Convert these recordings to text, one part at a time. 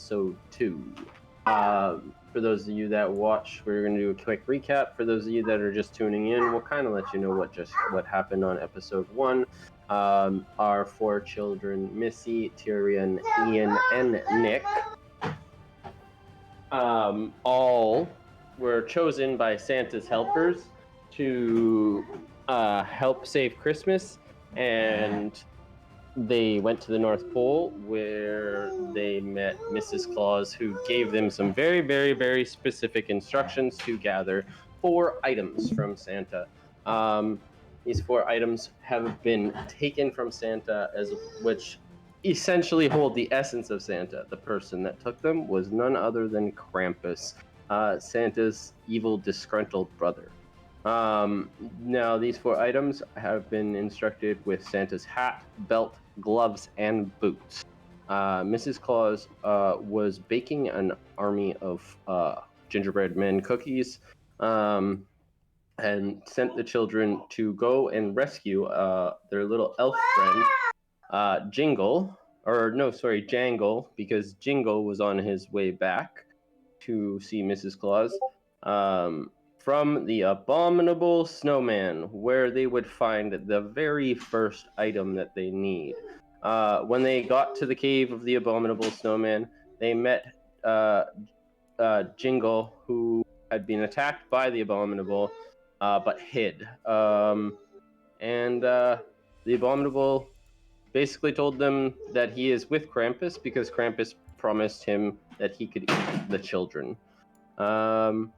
episode 2. For those of you that watch, we're going to do a quick recap. For those of you that are just tuning in, we'll kind of let you know what happened on episode 1. Our 4 children, Missy, Tyrion, Ian, and Nick, all were chosen by Santa's helpers to help save Christmas, and they went to the North Pole where they met Mrs. Claus, who gave them some very, very, very specific instructions to gather 4 items from Santa. These 4 items have been taken from Santa, which essentially hold the essence of Santa. The person that took them was none other than Krampus, Santa's evil, disgruntled brother. Now, these 4 items have been instructed with Santa's hat, belt, gloves, and boots. Mrs. Claus was baking an army of gingerbread men cookies and sent the children to go and rescue their little elf friend, Jangle, because Jingle was on his way back to see Mrs. Claus. From the abominable snowman, where they would find the very first item that they need. When they got to the cave of the abominable snowman, they met Jingle, who had been attacked by the abominable, but hid. And the abominable basically told them that he is with Krampus because Krampus promised him that he could eat the children. Last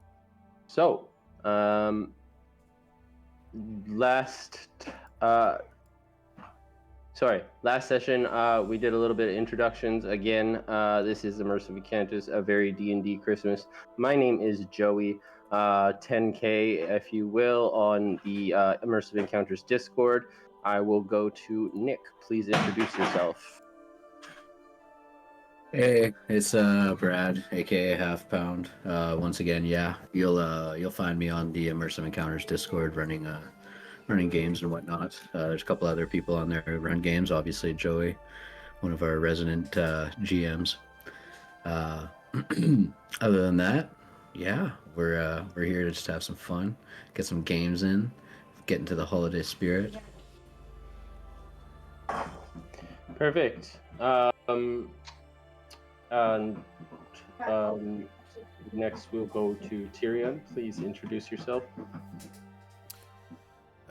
session, we did a little bit of introductions. Again, this is Immersive Encounters, a Very D&D Christmas. My name is Joey, 10K, if you will, on the Immersive Encounters Discord. I will go to Nick. Please introduce yourself. Hey, it's Brad, aka Half Pound. Once again, yeah, you'll find me on the Immersive Encounters Discord running games and whatnot. There's a couple other people on there who run games. Obviously, Joey, one of our resident GMs. Other than that, yeah, we're here to just have some fun, get some games in, get into the holiday spirit. Perfect. Next, we'll go to Tyrion. Please introduce yourself. Hey,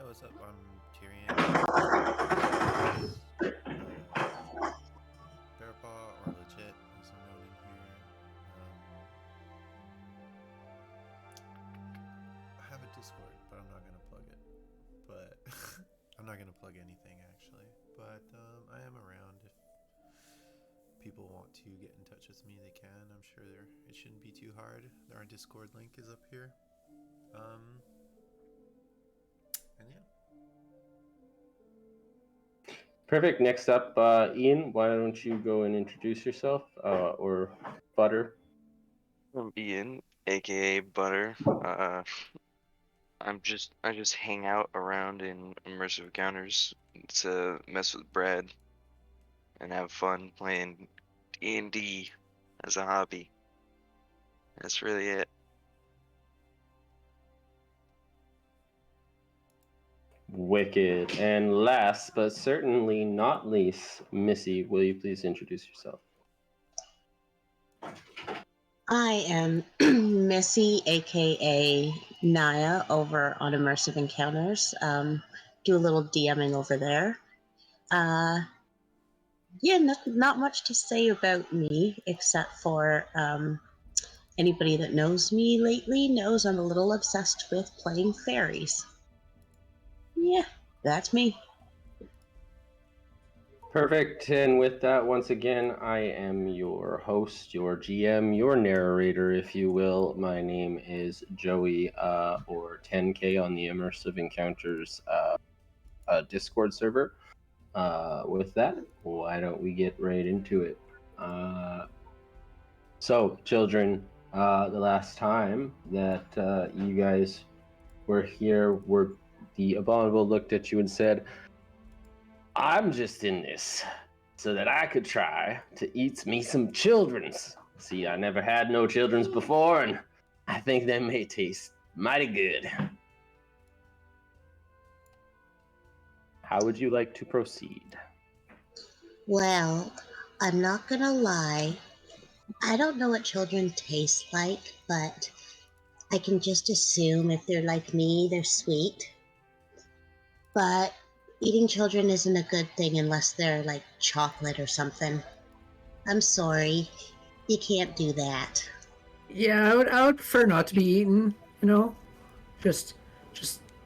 what's up? I'm Tyrion. Bearpaw, or Legit, as I'm known in here. I have a Discord, but I'm not gonna plug it. But I'm not gonna plug anything actually. But I am around. If people want to get in touch with me, they can. I'm sure it shouldn't be too hard. Our Discord link is up here. And yeah. Perfect. Next up, Ian, why don't you go and introduce yourself, or Butter? I'm Ian, aka Butter. I just hang out around in Immersive Encounters to mess with Brad and have fun playing D&D as a hobby. That's really it. Wicked. And last but certainly not least, Missy, will you please introduce yourself? I am Missy, aka Naya, over on Immersive Encounters. Do a little DMing over there. Yeah, not much to say about me, except for anybody that knows me lately knows I'm a little obsessed with playing fairies. Yeah, that's me. Perfect. And with that, once again, I am your host, your GM, your narrator, if you will. My name is Joey, or 10K on the Immersive Encounters Discord server. With that, why don't we get right into it? So, children, the last time that you guys were here, the abominable looked at you and said, I'm just in this so that I could try to eat me some children's See, I never had no children's before, and I think they may taste mighty good. How would you like to proceed? Well, I'm not gonna lie. I don't know what children taste like, but I can just assume if they're like me, they're sweet. But eating children isn't a good thing unless they're like chocolate or something. I'm sorry. You can't do that. Yeah, I would prefer not to be eaten. You know, just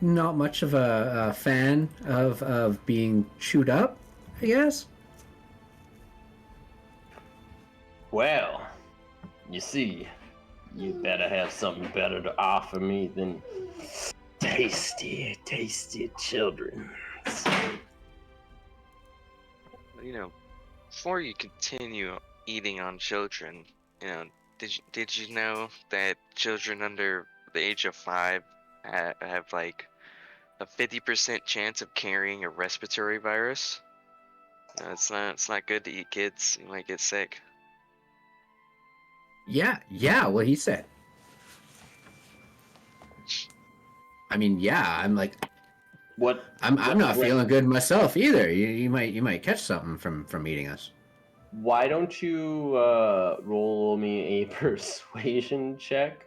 not much of a fan of being chewed up, I guess. Well, you see, you better have something better to offer me than tasty, tasty children. You know, before you continue eating on children, you know, did you know that children under the age of 5 have like a 50% chance of carrying a respiratory virus? It's not good to eat kids. You might get sick. Yeah, what he said. I mean, yeah, I'm like, What? I'm not feeling good myself either. You might catch something from eating us. Why don't you roll me a persuasion check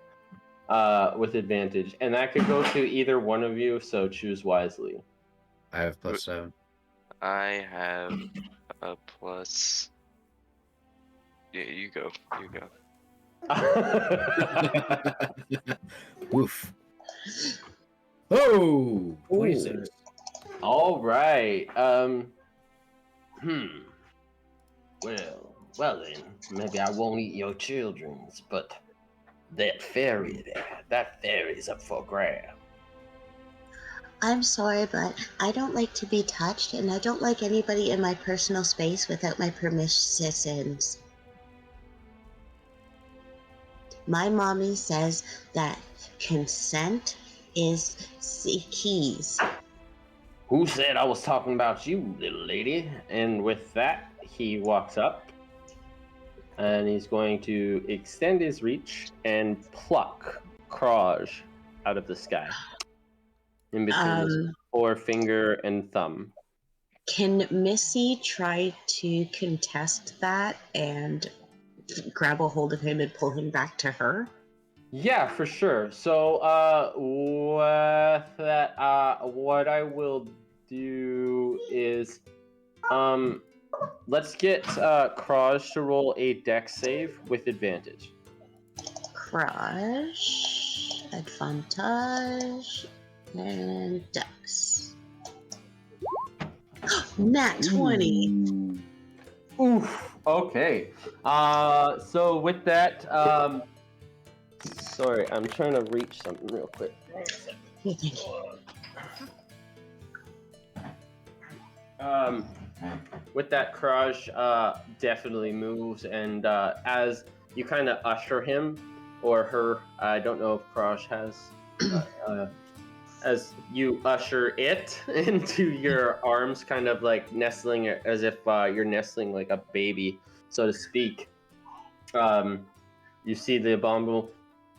with advantage, and that could go to either one of you. So choose wisely. I have +7. I have a plus. Yeah, you go. You go. Woof. Oh, 26. All right. Well then, maybe I won't eat your children's, but that fairy there, that fairy's up for grab. I'm sorry, but I don't like to be touched, and I don't like anybody in my personal space without my permissions. My mommy says that consent is the keys. Who said I was talking about you, little lady? And with that, he walks up, and he's going to extend his reach and pluck Kraj out of the sky. In between his forefinger and thumb. Can Missy try to contest that and grab a hold of him and pull him back to her? Yeah, for sure. So, with that, what I will do is, let's get Kraj to roll a dex save with advantage. Crush, advantage, and dex. Nat 20. Oof. Okay. So with that, sorry, I'm trying to reach something real quick. With that, Kraj definitely moves, and as you kind of usher him or her, I don't know if Kraj has, as you usher it into your arms, kind of like nestling it as if you're nestling like a baby, so to speak. You see the abominable.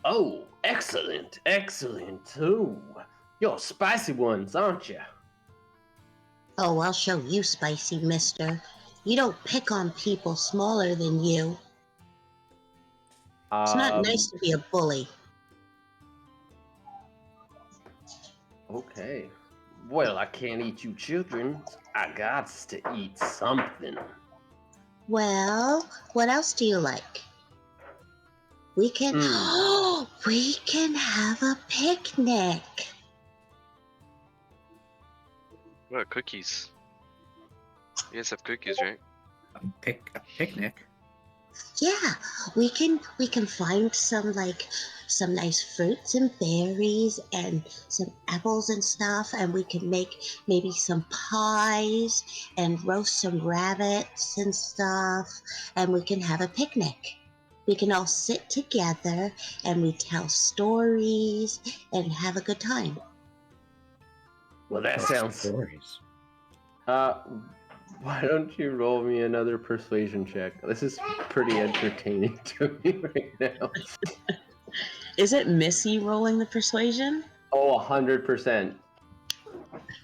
Oh, excellent, excellent. Ooh, you're spicy ones, aren't you? Oh, I'll show you, spicy mister. You don't pick on people smaller than you. It's not nice to be a bully. Okay. Well, I can't eat you children. I got to eat something. Well, what else do you like? We can we can have a picnic. What about cookies? You guys have cookies, right? A picnic. Yeah, we can find some nice fruits and berries and some apples and stuff, and we can make maybe some pies and roast some rabbits and stuff, and we can have a picnic. We can all sit together and we tell stories and have a good time. Well, that sounds. Stories. Why don't you roll me another persuasion check? This is pretty entertaining to me right now. Is it Missy rolling the persuasion? Oh, 100%.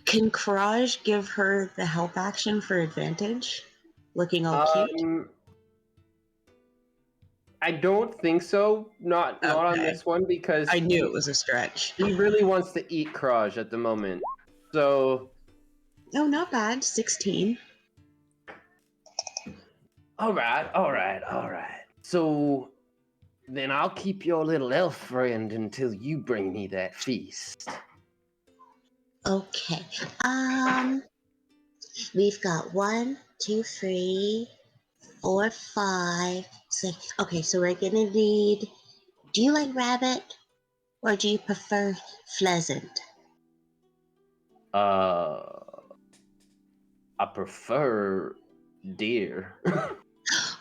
Can Karaj give her the help action for advantage? Looking all cute? I don't think so. Not on Okay. this one because I knew it was a stretch. he really wants to eat Kraj at the moment. So, Oh, not bad. 16. all right. So, then I'll keep your little elf friend until you bring me that feast. Okay. We've got 1, 2, 3, 4, 5, 6. Okay, so we're gonna need. Do you like rabbit or do you prefer pheasant? I prefer deer.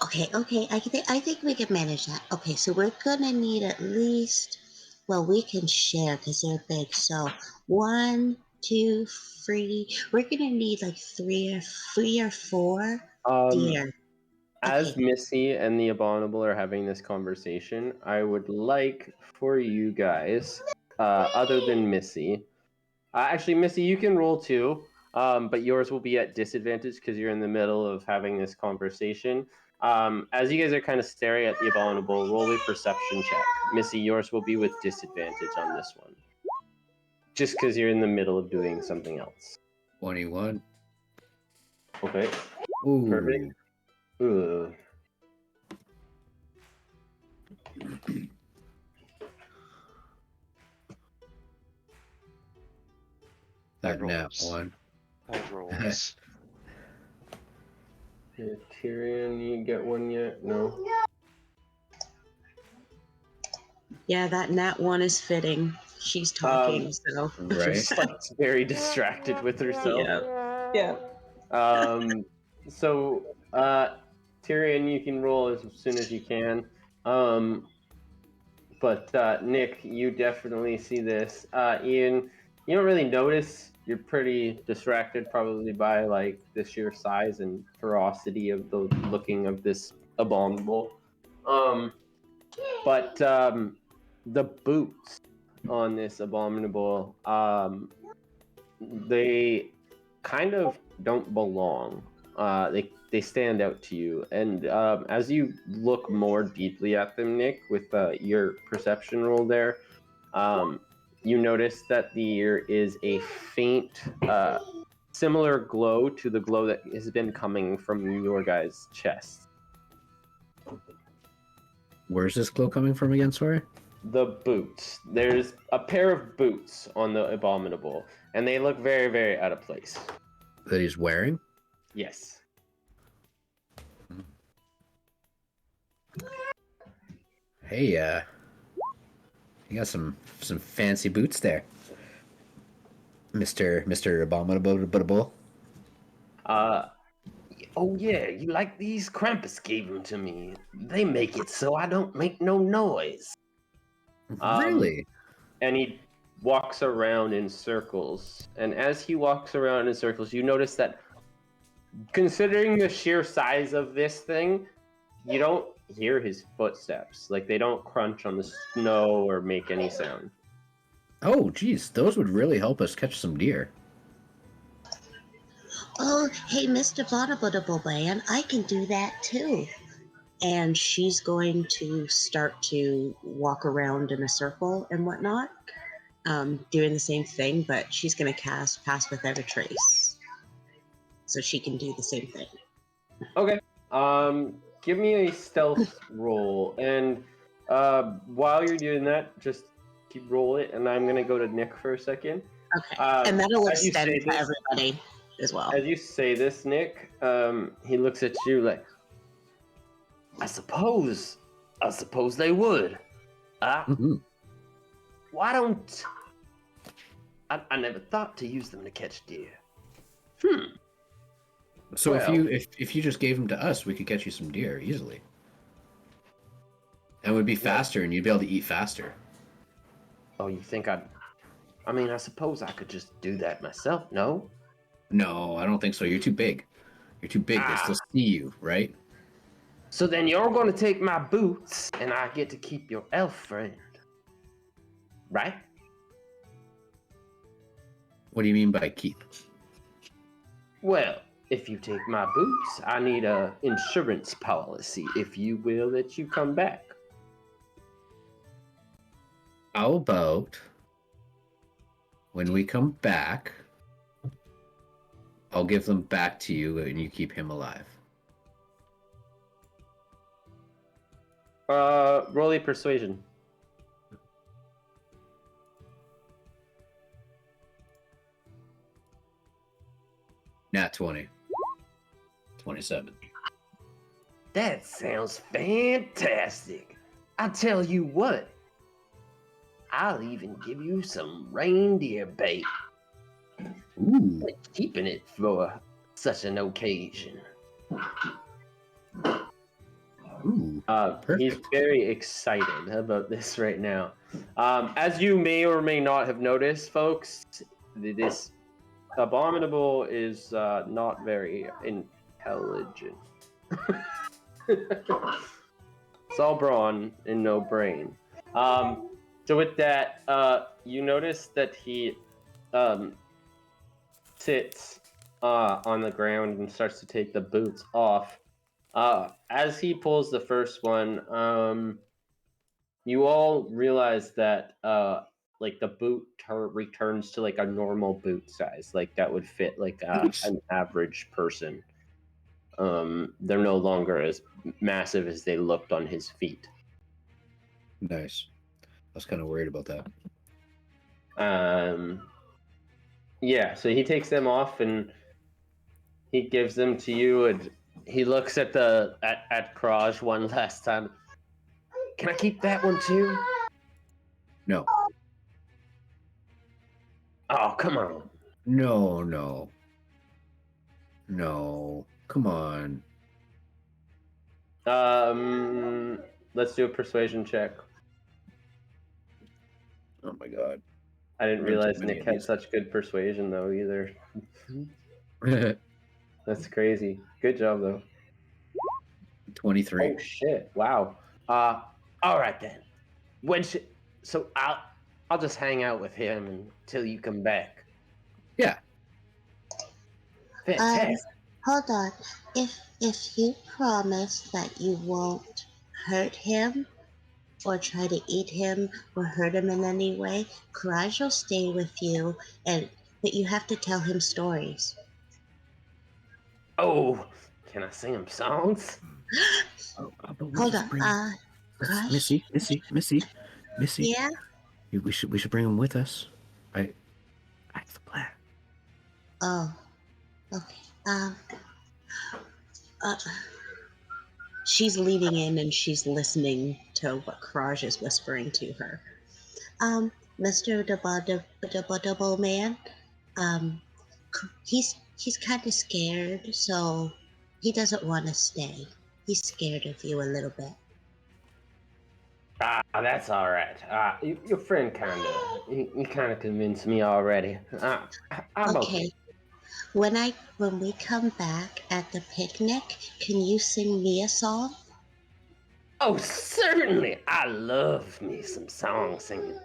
Okay, I think we can manage that. Okay, so we're gonna need at least. Well, we can share because they're big. So 1, 2, 3. We're gonna need like three or four um, deer. as Okay. Missy and the Abominable are having this conversation, I would like for you guys, other than Missy, actually, Missy, you can roll too, but yours will be at disadvantage because you're in the middle of having this conversation. As you guys are kind of staring at the Abominable, roll a perception check. Missy, yours will be with disadvantage on this one, just because you're in the middle of doing something else. 21. Okay, Ooh. perfect. Ugh. That nat rolls. one. High rolls. Yeah, Tyrion, you get one yet? No. Yeah, that nat one is fitting. She's talking, so. Right. She's like very distracted with herself. Yeah. So, Tyrion, you can roll as soon as you can. But Nick, you definitely see this. Ian, you don't really notice. You're pretty distracted, probably by like the sheer size and ferocity of the looking of this abominable. But the boots on this abominable, they kind of don't belong. They stand out to you, and as you look more deeply at them, Nick, with your perception roll there, you notice that there is a faint, similar glow to the glow that has been coming from your guys' chests. Where's this glow coming from again, sorry? The boots. There's a pair of boots on the abominable, and they look very, very out of place. That he's wearing? Yes. Hey, you got some fancy boots there. Mr. Abominable. Oh yeah, you like these? Krampus gave them to me. They make it so I don't make no noise. Really? And he walks around in circles. And as he walks around in circles, you notice that, considering the sheer size of this thing, you don't hear his footsteps. Like, they don't crunch on the snow or make any sound. Oh, geez, those would really help us catch some deer. Oh, hey, Mr. Bottle Man, I can do that too. And she's going to start to walk around in a circle and whatnot, doing the same thing, but she's going to cast Pass Without a Trace. So she can do the same thing. Okay. Give me a stealth roll, and while you're doing that, just keep roll it, and I'm gonna go to Nick for a second. Okay. And that'll as you extend say to this- everybody as well. As you say this, Nick, he looks at you like, I suppose they would. Mhm. Why don't I never thought to use them to catch deer. So Well- if you just gave them to us, we could catch you some deer easily. And it would be faster, and you'd be able to eat faster. Oh, you think I mean, I suppose I could just do that myself, no? No, I don't think so. You're too big. You're too big. They still see you, right? So then you're going to take my boots, and I get to keep your elf friend. Right? What do you mean by keep? Well, if you take my boots, I need a insurance policy, if you will, that you come back. How about when we come back, I'll give them back to you and you keep him alive. Roll a persuasion. Nat 20. 27. That sounds fantastic. I tell you what, I'll even give you some reindeer bait. Ooh. Keeping it for such an occasion. Ooh. He's very excited about this right now. As you may or may not have noticed, folks, this abominable is not very intelligent. It's all brawn and no brain. So with that, you notice that he sits on the ground and starts to take the boots off. As he pulls the first one, you all realize that like the boot returns to like a normal boot size, like that would fit like an average person. They're no longer as massive as they looked on his feet. Nice. I was kind of worried about that. Yeah, so he takes them off and he gives them to you, and he looks at Kraj one last time. Can I keep that one too? No. Oh, come on. No. Come on. Let's do a persuasion check. Oh my god. I didn't There aren't realize too many Nick of had these. such good persuasion though either. That's crazy. Good job though. 23. Oh shit! Wow. All right then. So I'll just hang out with him until you come back. Yeah. Fantastic. Hold on. If you promise that you won't hurt him or try to eat him or hurt him in any way, Courage will stay with you, but you have to tell him stories. Oh, can I sing him songs? But we Hold just on. bring Crush? Missy. Yeah? We should bring him with us. I have the plan. Oh, okay. Uh, she's leaning in and she's listening to what Courage is whispering to her. Mr. Double Man, he's kind of scared, so he doesn't want to stay. He's scared of you a little bit. That's all right. Your friend he kind of convinced me already. I'm okay. When we come back at the picnic, can you sing me a song? Oh, certainly. I love me some song singing.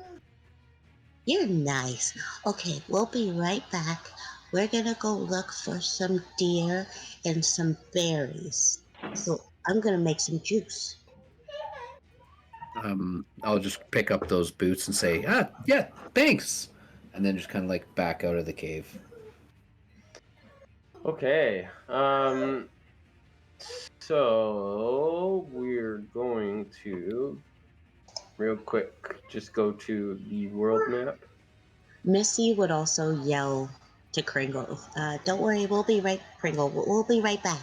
You're nice. Okay, we'll be right back. We're gonna go look for some deer and some berries. So I'm gonna make some juice. I'll just pick up those boots and say, yeah, thanks. And then just kind of like back out of the cave. Okay. So we're going to real quick just go to the world map. Missy would also yell to Kringle, "Don't worry, we'll be right, Kringle. We'll be right back."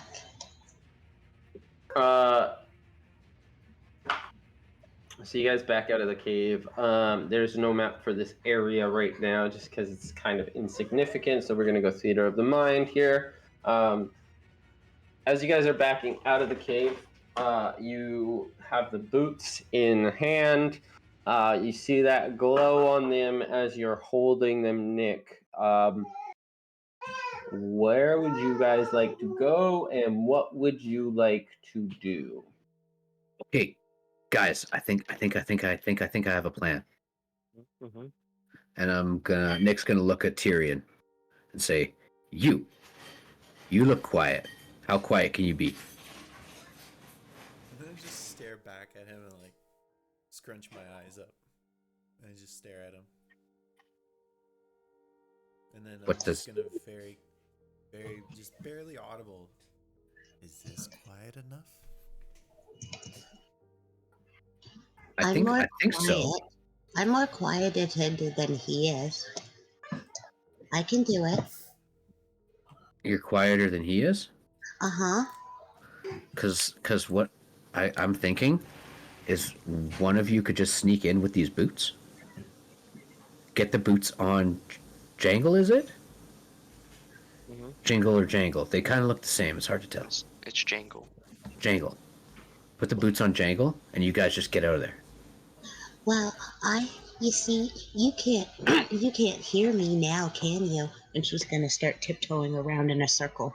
So you guys back out of the cave. There's no map for this area right now, just because it's kind of insignificant. So we're gonna go theater of the mind here. As you guys are backing out of the cave, you have the boots in hand. You see that glow on them as you're holding them, Nick. where would you guys like to go, and what would you like to do? Okay, guys, I think I have a plan. Mm-hmm. And Nick's gonna look at Tyrion and say, "You look quiet. How quiet can you be?" And then I just stare back at him and like scrunch my eyes up, and I just stare at him. And then I'm What just does- gonna very, just barely audible. Is this quiet enough? I I'm think more I think so. quiet. I'm more quieted than he is. I can do it. You're quieter than he is. Uh-huh. Cause what I'm thinking is one of you could just sneak in with these boots. Get the boots on Jangle, is it? Mm-hmm. Jingle or Jangle. They kind of look the same. It's hard to tell. It's Jangle. Jangle. Put the boots on Jangle, and you guys just get out of there. Well, you see, you can't you can't hear me now, can you? And she's gonna start tiptoeing around in a circle.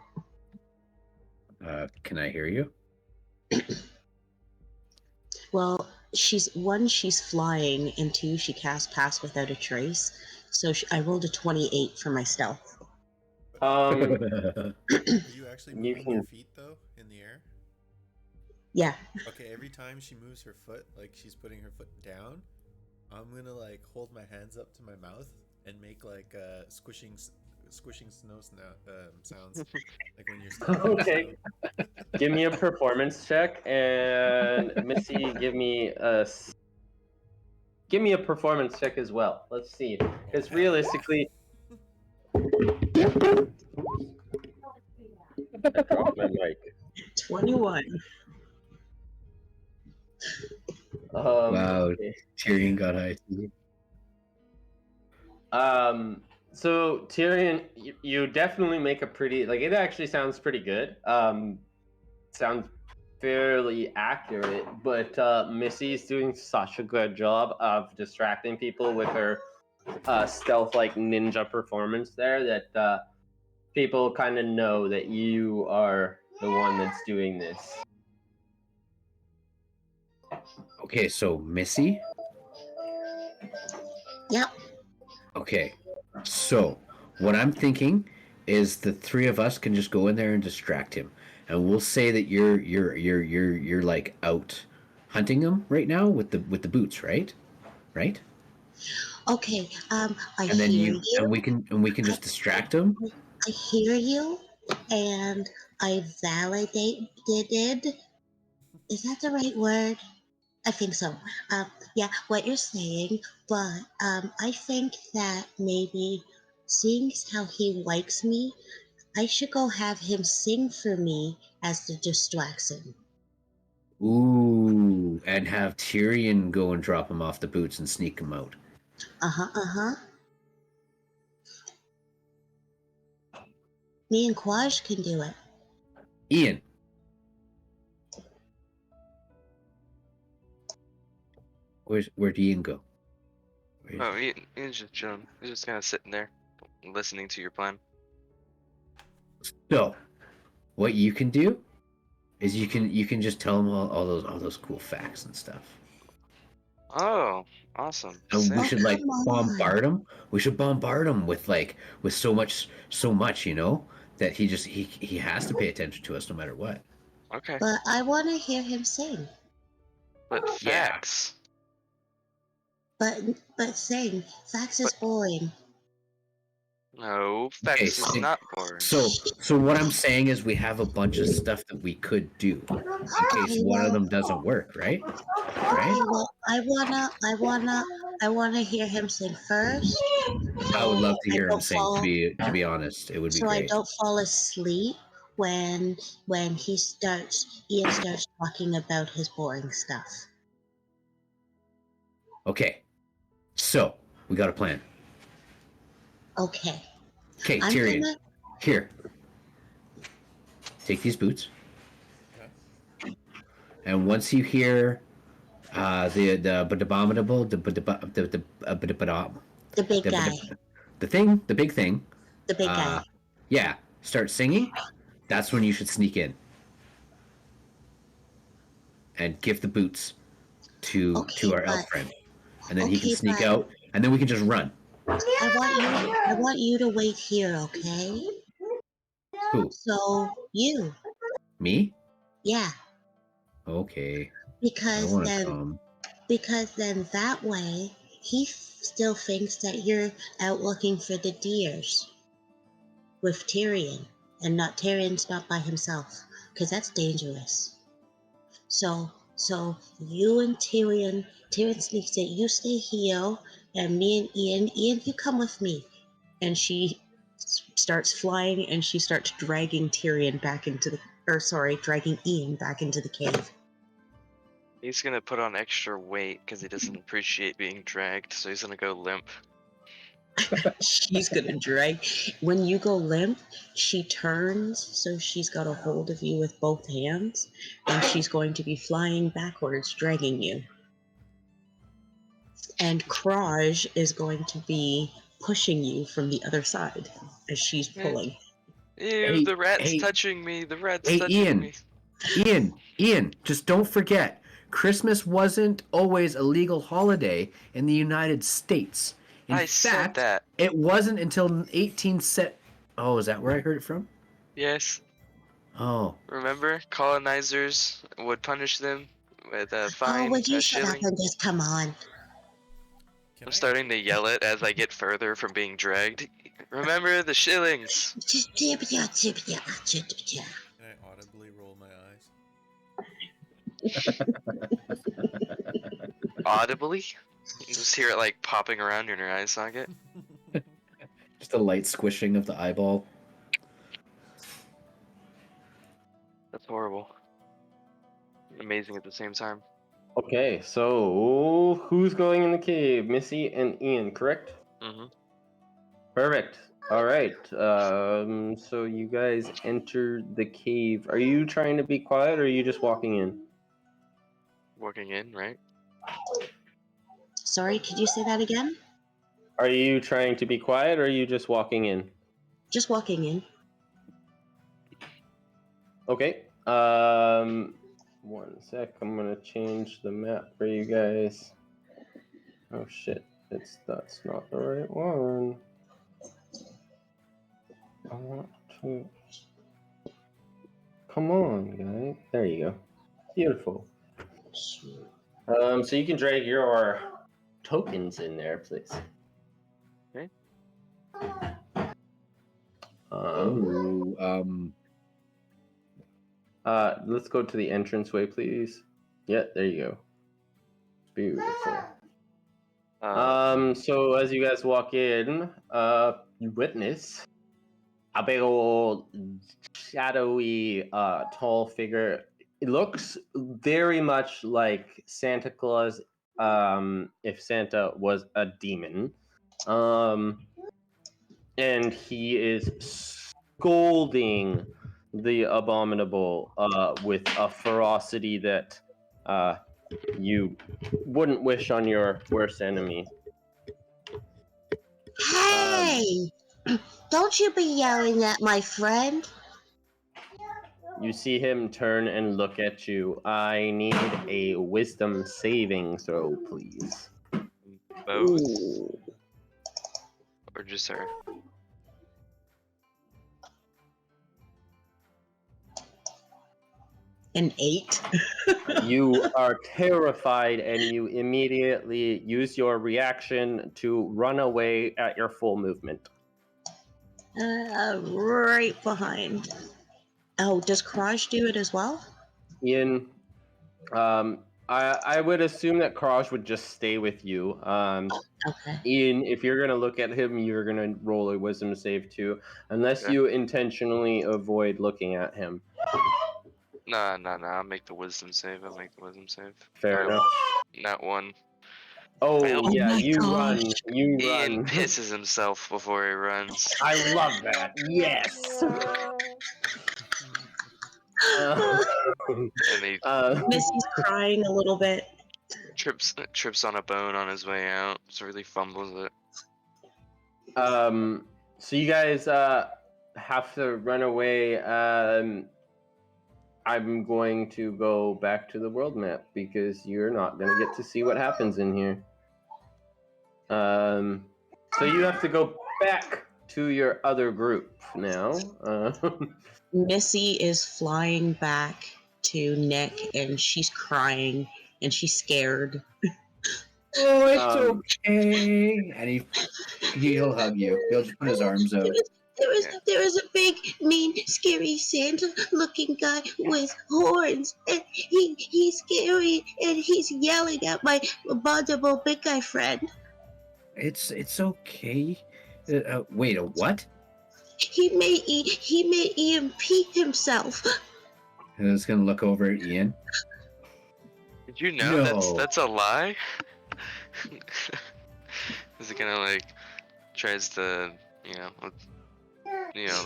Can I hear you? Well, she's flying, and two, she casts pass without a trace. So I rolled a 28 for my stealth. Are you actually You moving your can- feet though in the air? Yeah. Okay, every time she moves her foot, like she's putting her foot down, I'm gonna like hold my hands up to my mouth and make like squishing snow sounds, like when you're stepping on Okay. snow. Give me a performance check, and Missy, give me a performance check as well. Let's see, because hell yeah. realistically, I dropped my mic. 21. Wow. Okay. Tyrion got high. So Tyrion, you definitely make a pretty, like, it actually sounds pretty good. Sounds fairly accurate, but Missy's doing such a good job of distracting people with her stealth like ninja performance there that people kind of know that you are the one that's doing this. Okay, so Missy. Yep. Okay, so what I'm thinking is the three of us can just go in there and distract him, and we'll say that you're like out hunting him right now with the boots, right? Right? Okay. I And then hear you you. and we can just distract him. I hear you, and I validated. Is that the right word? I think so. Yeah, what you're saying, but I think that maybe seeing how he likes me, I should go have him sing for me as the distraction. Ooh, and have Tyrion go and drop him off the boots and sneak him out. Uh-huh. Me and Quaj can do it. Ian. Where'd Ian go? Oh, he's just chilling. He's just kind of sitting there, listening to your plan. So, what you can do is you can just tell him all those cool facts and stuff. Oh, awesome! And we Sick. should like come on. bombard him. We should bombard him with so much, you know, that he has to pay attention to us no matter what. Okay, But I want to hear him sing. but Yeah. facts. But sing. Fax is boring. No, Okay, facts is not boring. so what I'm saying is we have a bunch of stuff that we could do in case one of them doesn't work, right? Right? Well, I wanna hear him sing first. I would love to I hear him don't sing. fall- To be honest, it would be so I great. don't fall asleep when Ian starts talking about his boring stuff. Okay, so we got a plan. Okay. Okay, I'm Tyrion, gonna here. Take these boots, and once you hear the abominable the big guy. the big thing, The big guy. Yeah, start singing. That's when you should sneak in and give the boots to Okay, our elf but friend, and then he can okay, sneak but out, and then we can just run. I want you to wait here, okay? Who? So you, Me? yeah, Okay. I don't because want to then come. that way he still thinks that you're out looking for the deers with Tyrion, and not Tyrion's not by himself, because that's dangerous. So you and Tyrion sneaks in. You stay here, and me and Ian, you come with me. And she starts flying, and she starts dragging Tyrion back into the, or sorry, dragging Ian back into the cave. He's gonna put on extra weight because he doesn't appreciate being dragged, so he's gonna go limp. She's gonna drag. When you go limp, she turns, so she's got a hold of you with both hands, and she's going to be flying backwards, dragging you. And Kraj is going to be pushing you from the other side as she's pulling. Ew, Hey, the rat's hey, touching me. The rat's hey, touching me. Ian, just don't forget, Christmas wasn't always a legal holiday in the United States. In I said fact, that. it wasn't until 18 set. Oh, is that where I heard it from? Yes. Oh, Remember, colonizers would punish them with a Oh, fine, would you a shut up shilling. and just come on? Can I'm I? starting to yell it as I get further from being dragged. Remember the shillings. Can I audibly roll my eyes? Audibly? You just hear it like popping around in your eye socket. just a light squishing of the eyeball. That's horrible. Amazing at the same time. Okay, so who's going in the cave? Missy and Ian, correct? Mm-hmm. Perfect. All right. So you guys enter the cave. Are you trying to be quiet, or are you just walking in? Walking in, right? Sorry, could you say that again? Are you trying to be quiet, or are you just walking in? Just walking in. Okay. One sec. I'm gonna change the map for you guys. Oh shit! That's not the right one. I want to. Come on, guys. There you go. Beautiful. So you can drag your tokens in there, please. Okay. Let's go to the entranceway, please. Yeah, there you go. Beautiful. So as you guys walk in, you witness a big old shadowy, tall figure. It looks very much like Santa Claus, if Santa was a demon. And he is scolding the abominable with a ferocity that you wouldn't wish on your worst enemy. Hey! Don't you be yelling at my friend. You see him turn and look at you. I need a wisdom saving throw, please. Both? Ooh. Or just her? An 8. You are terrified and you immediately use your reaction to run away at your full movement. Right behind. Oh, does Kraj do it as well? Ian, I would assume that Kraj would just stay with you. Okay. Ian, if you're gonna look at him, you're gonna roll a wisdom save too, unless Okay. you intentionally avoid looking at him. Nah. I'll make the wisdom save. Fair enough. Not one. Oh Well, yeah, my you gosh. run. You Ian run. pisses himself before he runs. I love that. Yes. And he Missy's crying a little bit. trips on a bone on his way out, so really fumbles it. So you guys have to run away, I'm going to go back to the world map because you're not going to get to see what happens in here. So you have to go back to your other group now. Missy is flying back to Nick, and she's crying, and she's scared. Oh, it's Um, okay. And he'll hug you. He'll just put his arms out. There was a big, mean, scary Santa-looking guy with horns, and he's scary, and he's yelling at my abominable big guy friend. It's okay. Wait, a what? He made Ian pee himself. And I was gonna look over at Ian. Did you know No. that's a lie? Is it gonna like tries to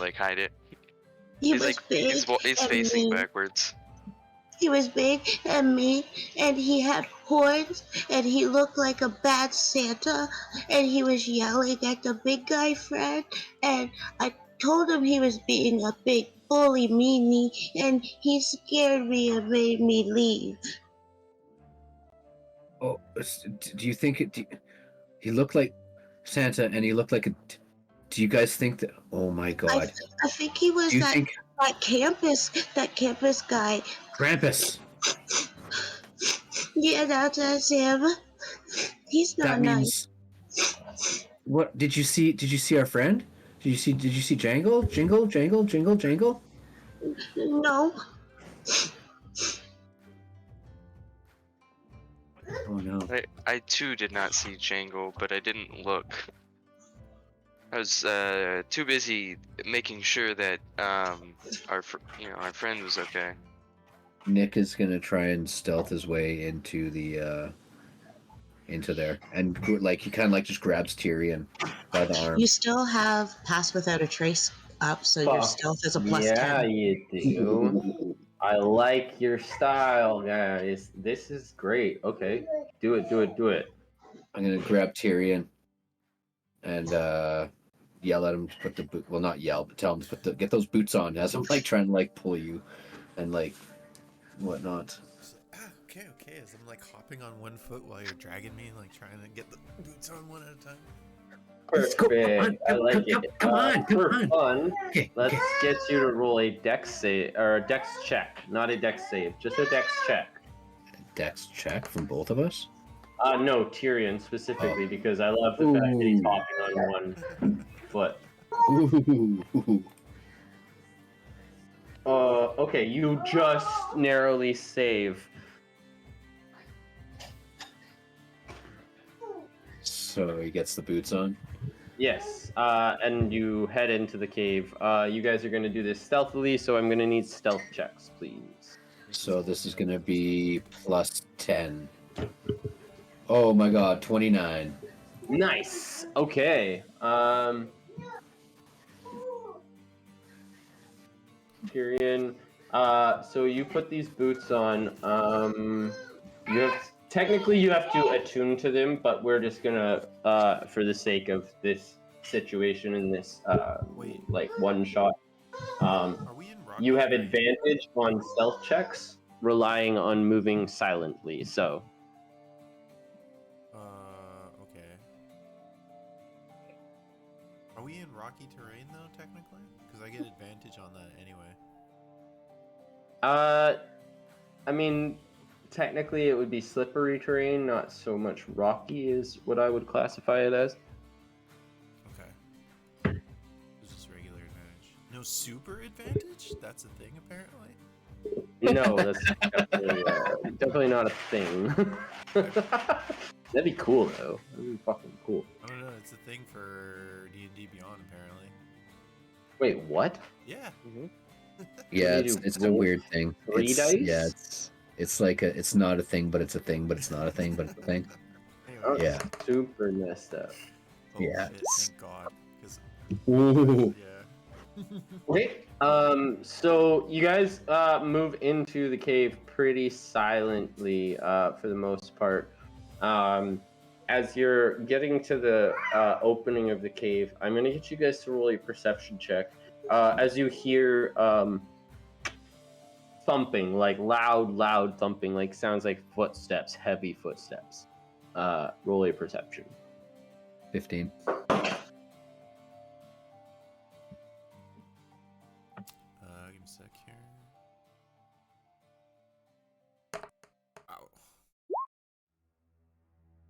like hide it? He He's was like big he's and facing mean. backwards. He was big and mean, and he had horns, and he looked like a bad Santa, and he was yelling at the big guy friend, and I told him he was being a big bully meanie, and he scared me and made me leave. Oh, do you think he looked like Santa and he looked like a? Do you guys think that? Oh my God! I think he was Do you that think campus guy. Krampus? Yeah, that's him. He's not That nice. means. What did you see? Did you see our friend? Did you see Jangle? Jingle, jangle, jingle, jangle. No. Oh no! I too did not see Jangle, but I didn't look. I was too busy making sure that our friend was okay. Nick is gonna try and stealth his way into the into there, and like he kind of like just grabs Tyrion by the arm. You still have Pass Without a Trace up, so your Fuck stealth is a plus yeah, 10. you do. I like your style, guys. This is great. Okay, do it. I'm gonna grab Tyrion and yell at him to put the boot. Well, not yell, but tell him to get those boots on. As I'm like trying to like pull you, and like whatnot. Okay. As I'm like hopping on one foot while you're dragging me, like trying to get the boots on one at a time. Perfect. I like it. Come on. For fun, Okay, let's okay. get you to roll a dex save or a dex check, not a dex save, just a dex check. Dex check from both of us. No, Tyrion specifically because I love the fact that he's hopping on one foot. Ooh. Okay, you just narrowly save. So he gets the boots on. Yes, and you head into the cave. You guys are going to do this stealthily, so I'm going to need stealth checks, please. So this is gonna be plus 10. Oh my God, 29. Nice. Okay. Tyrion. So you put these boots on. You have to attune to them, but we're just gonna, for the sake of this situation and this, like one shot. Are we in Rocky You have Terrain? advantage on stealth checks, relying on moving silently. So. Okay. Are we in rocky terrain though, technically? Because I get advantage on that anyway. I mean, technically it would be slippery terrain, not so much rocky is what I would classify it as. Okay. It's just regular advantage. No super advantage? That's a thing, apparently. No, that's definitely not a thing. That'd be cool though. That'd be fucking cool. I don't know. It's a thing for D&D Beyond, apparently. Wait, what? Yeah. Yeah, do you it's a roll weird thing. 3 dice? Yeah, it's like it's not a thing, but it's a thing, but it's not a thing, but it's a thing. Anyway. Oh, Yeah. Super messed up. Oh, Yeah. shit, thank God. 'Cause- Ooh. yeah. Okay. So you guys move into the cave pretty silently for the most part. As you're getting to the opening of the cave, I'm gonna get you guys to roll a perception check. as you hear thumping, like loud thumping, like sounds like footsteps, heavy footsteps. Roll a perception. 15. Give me a sec here. Ow.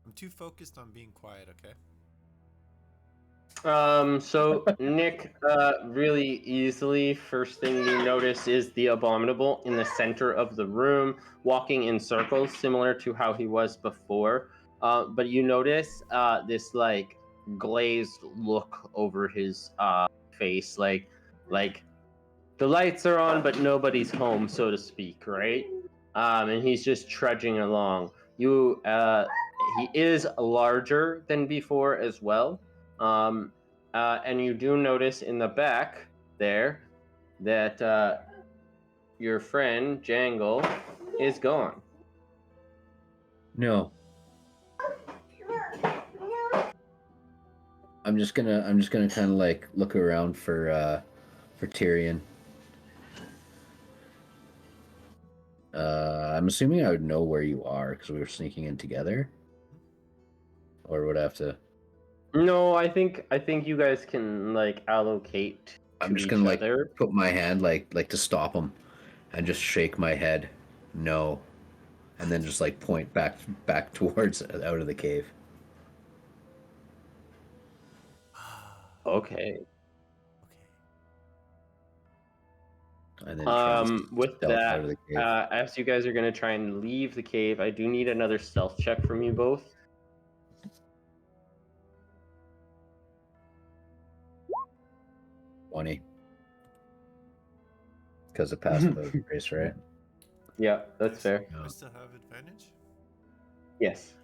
I'm too focused on being quiet, okay? So Nick, really easily, first thing you notice is the abominable in the center of the room, walking in circles, similar to how he was before. But you notice this like glazed look over his face, like the lights are on, but nobody's home, so to speak, right? And he's just trudging along. He is larger than before as well. And you do notice in the back there that your friend Jangle is gone. No. I'm just gonna kind of like look around for Tyrion. I'm assuming I would know where you are because we were sneaking in together, or would I have to? No, I think you guys can like allocate. I'm to just each gonna like other. put my hand like to stop him, and just shake my head, no, and then just like point back towards out of the cave. Okay. And then try and With stealth that, out of the cave. as you guys are gonna try and leave the cave, I do need another stealth check from you both. 20. Because it passed the race, right? Yeah, that's fair. I still have advantage? Yes.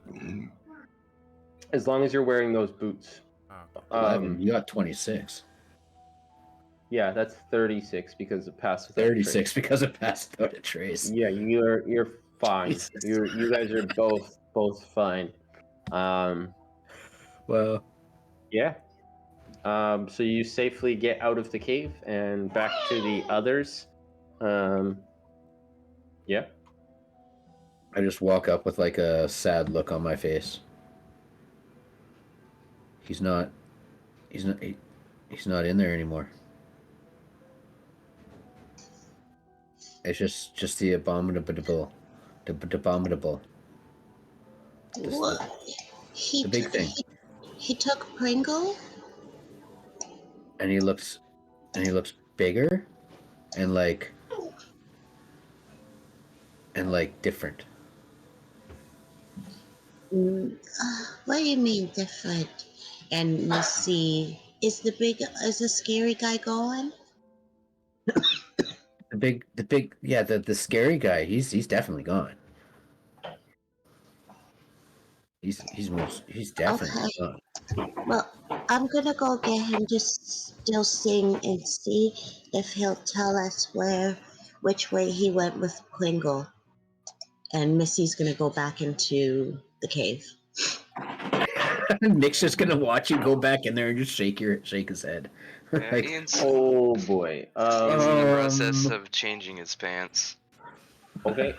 11. As long as you're wearing those boots. Oh, okay. 11. You got 26. Yeah, that's 36 because it passed without 36 trace. because it passed without a trace. Yeah, you're fine. Jesus. You guys are both fine. Well, Yeah. So you safely get out of the cave and back to the others. Yeah. I just walk up with like a sad look on my face. He's not in there anymore. It's just the abominable. The abominable. What? The big thing. He took Pringle? And he looks bigger and like different. What do you mean different? And let's see, is the scary guy gone? The scary guy, he's definitely gone. He's definitely Okay. gone. Well, I'm gonna go get him just still sing and see if he'll tell us which way he went with Pringle. And Missy's gonna go back into the cave. Nick's just gonna watch you go back in there and just shake his head. Yeah, Like, Ian's, Oh boy. Ian's in the process of changing his pants. Okay.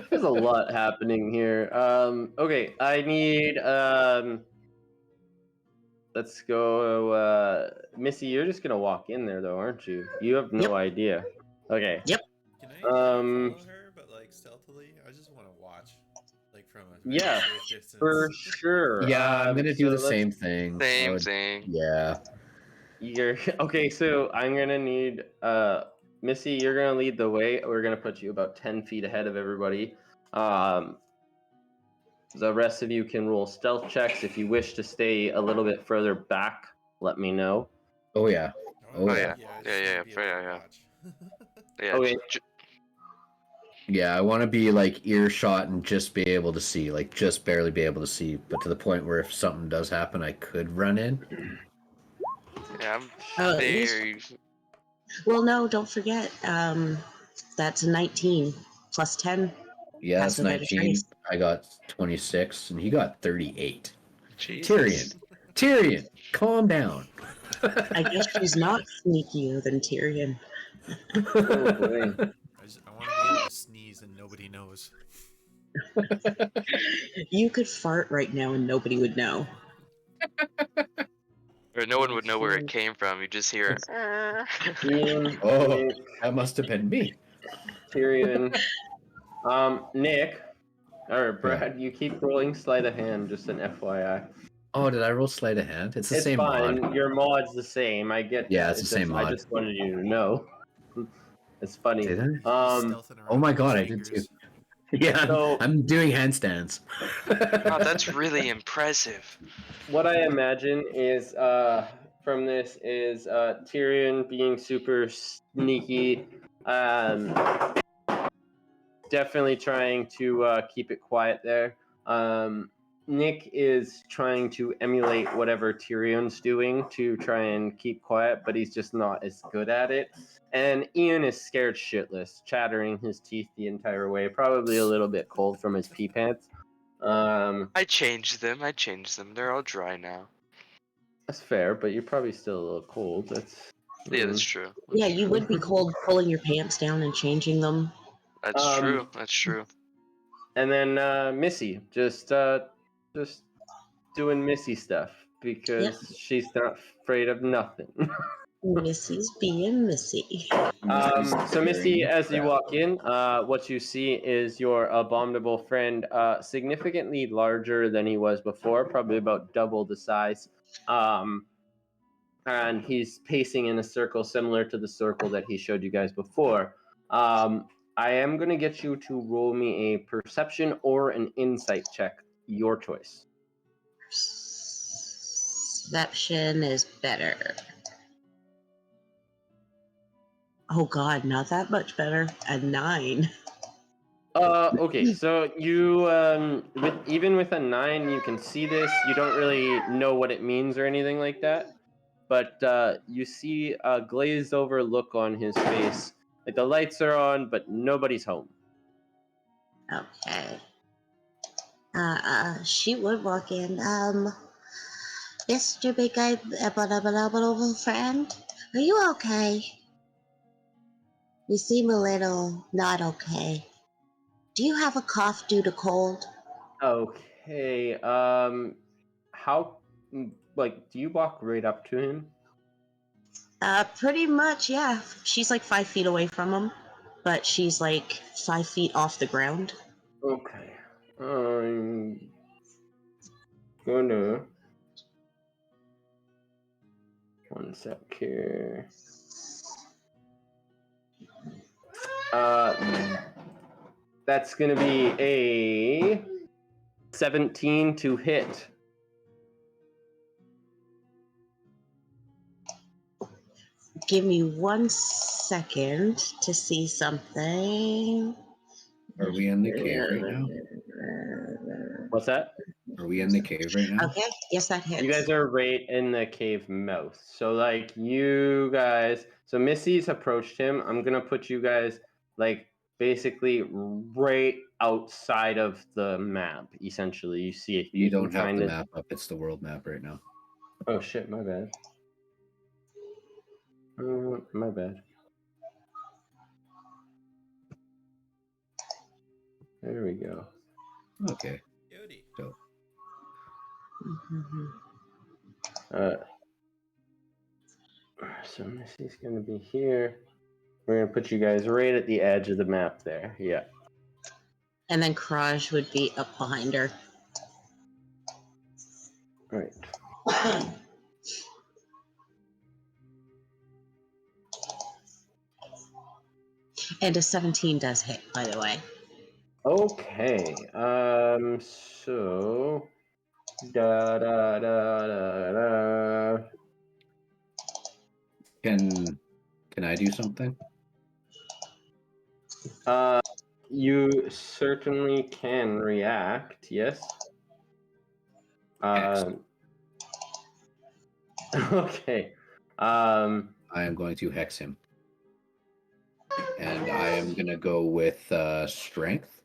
There's a lot happening here. Okay, I need let's go Missy, you're just gonna walk in there though, aren't you? You have no Yep. idea. Okay. Yep. Can I follow her, but like stealthily? I just want to watch, like from a very Yeah, safe distance. For sure. yeah, I'm gonna do the let's- same thing. I would- Thing. Yeah. You're okay, so I'm gonna need Missy, you're gonna lead the way. We're gonna put you about 10 feet ahead of everybody. The rest of you can roll stealth checks. If you wish to stay a little bit further back, let me know. Oh yeah. Oh, yeah. Yeah, just to be able to yeah. watch. Yeah. Okay. Yeah, I want to be like earshot and just be able to see, like just barely be able to see, but to the point where if something does happen, I could run in. Yeah, I'm Oh, very. Well, no, don't forget. That's a 19 plus 10. Yeah, that's Pass without a 19. trace. I got 26, and he got 38. Jesus. Tyrion, calm down. I guess she's not sneakier than Tyrion. Oh boy. I want to be able to sneeze and nobody knows. You could fart right now and nobody would know. Or no one would know where it came from. You just hear. Ian, Oh, Nick, that must have been me. Tyrion. Nick, or Brad, you keep rolling sleight of hand, just an FYI. Oh, did I roll sleight of hand? It's the It's same fine. mod. Your mod's the same. I get Yeah, that. it's the same I mod. just wanted you to know. It's funny. Did I? He's stealthing around Oh my with his god, I did too. fingers. Yeah, So- I'm doing handstands. Wow, that's really impressive. What I imagine is from this is Tyrion being super sneaky, definitely trying to keep it quiet there. Nick is trying to emulate whatever Tyrion's doing to try and keep quiet, but he's just not as good at it. And Ian is scared shitless, chattering his teeth the entire way, probably a little bit cold from his pee pants. I changed them. They're all dry now. That's fair, but you're probably still a little cold. Yeah, that's true. Yeah, you would be cold pulling your pants down and changing them. That's true. That's true. And then Missy, just doing Missy stuff because she's not afraid of nothing. Missy's being Missy. So Missy, as you walk in, what you see is your abominable friend, significantly larger than he was before, probably about double the size. And he's pacing in a circle similar to the circle that he showed you guys before. I am going to get you to roll me a perception or an insight check, your choice. Perception is better. Oh god, not that much better. A 9. Okay, so you, even with a 9, you can see this. You don't really know what it means or anything like that. But you see a glazed over look on his face. Like the lights are on, but nobody's home. Okay. She would walk in. Mr. Big Guy, little friend, are you okay? You seem a little not okay. Do you have a cough due to cold? Okay. How? Like, do you walk right up to him? Pretty much, yeah. She's like 5 feet away from him, but she's like 5 feet off the ground. Okay. I'm gonna. One sec here. That's gonna be a 17 to hit. Give me 1 second to see something. Are we in the cave right now? What's that? Are we in the cave right now? Okay, yes, that hits. You guys are right in the cave mouth. So, like, you guys. So, Missy's approached him. I'm going to put you guys, like, basically right outside of the map, essentially. You see if You can don't have find the it. map up. It's the world map right now. Oh, shit. My bad. My bad. There we go. Okay. Yodi. So, Mhm. So Missy's gonna be here. We're gonna put you guys right at the edge of the map there. Yeah. And then Kraj would be up behind her. Right. And a 17 does hit, by the way. Okay. So. Da da da da da. can I do something? You certainly can react. Yes. Okay. I am going to hex him, and I am gonna go with strength.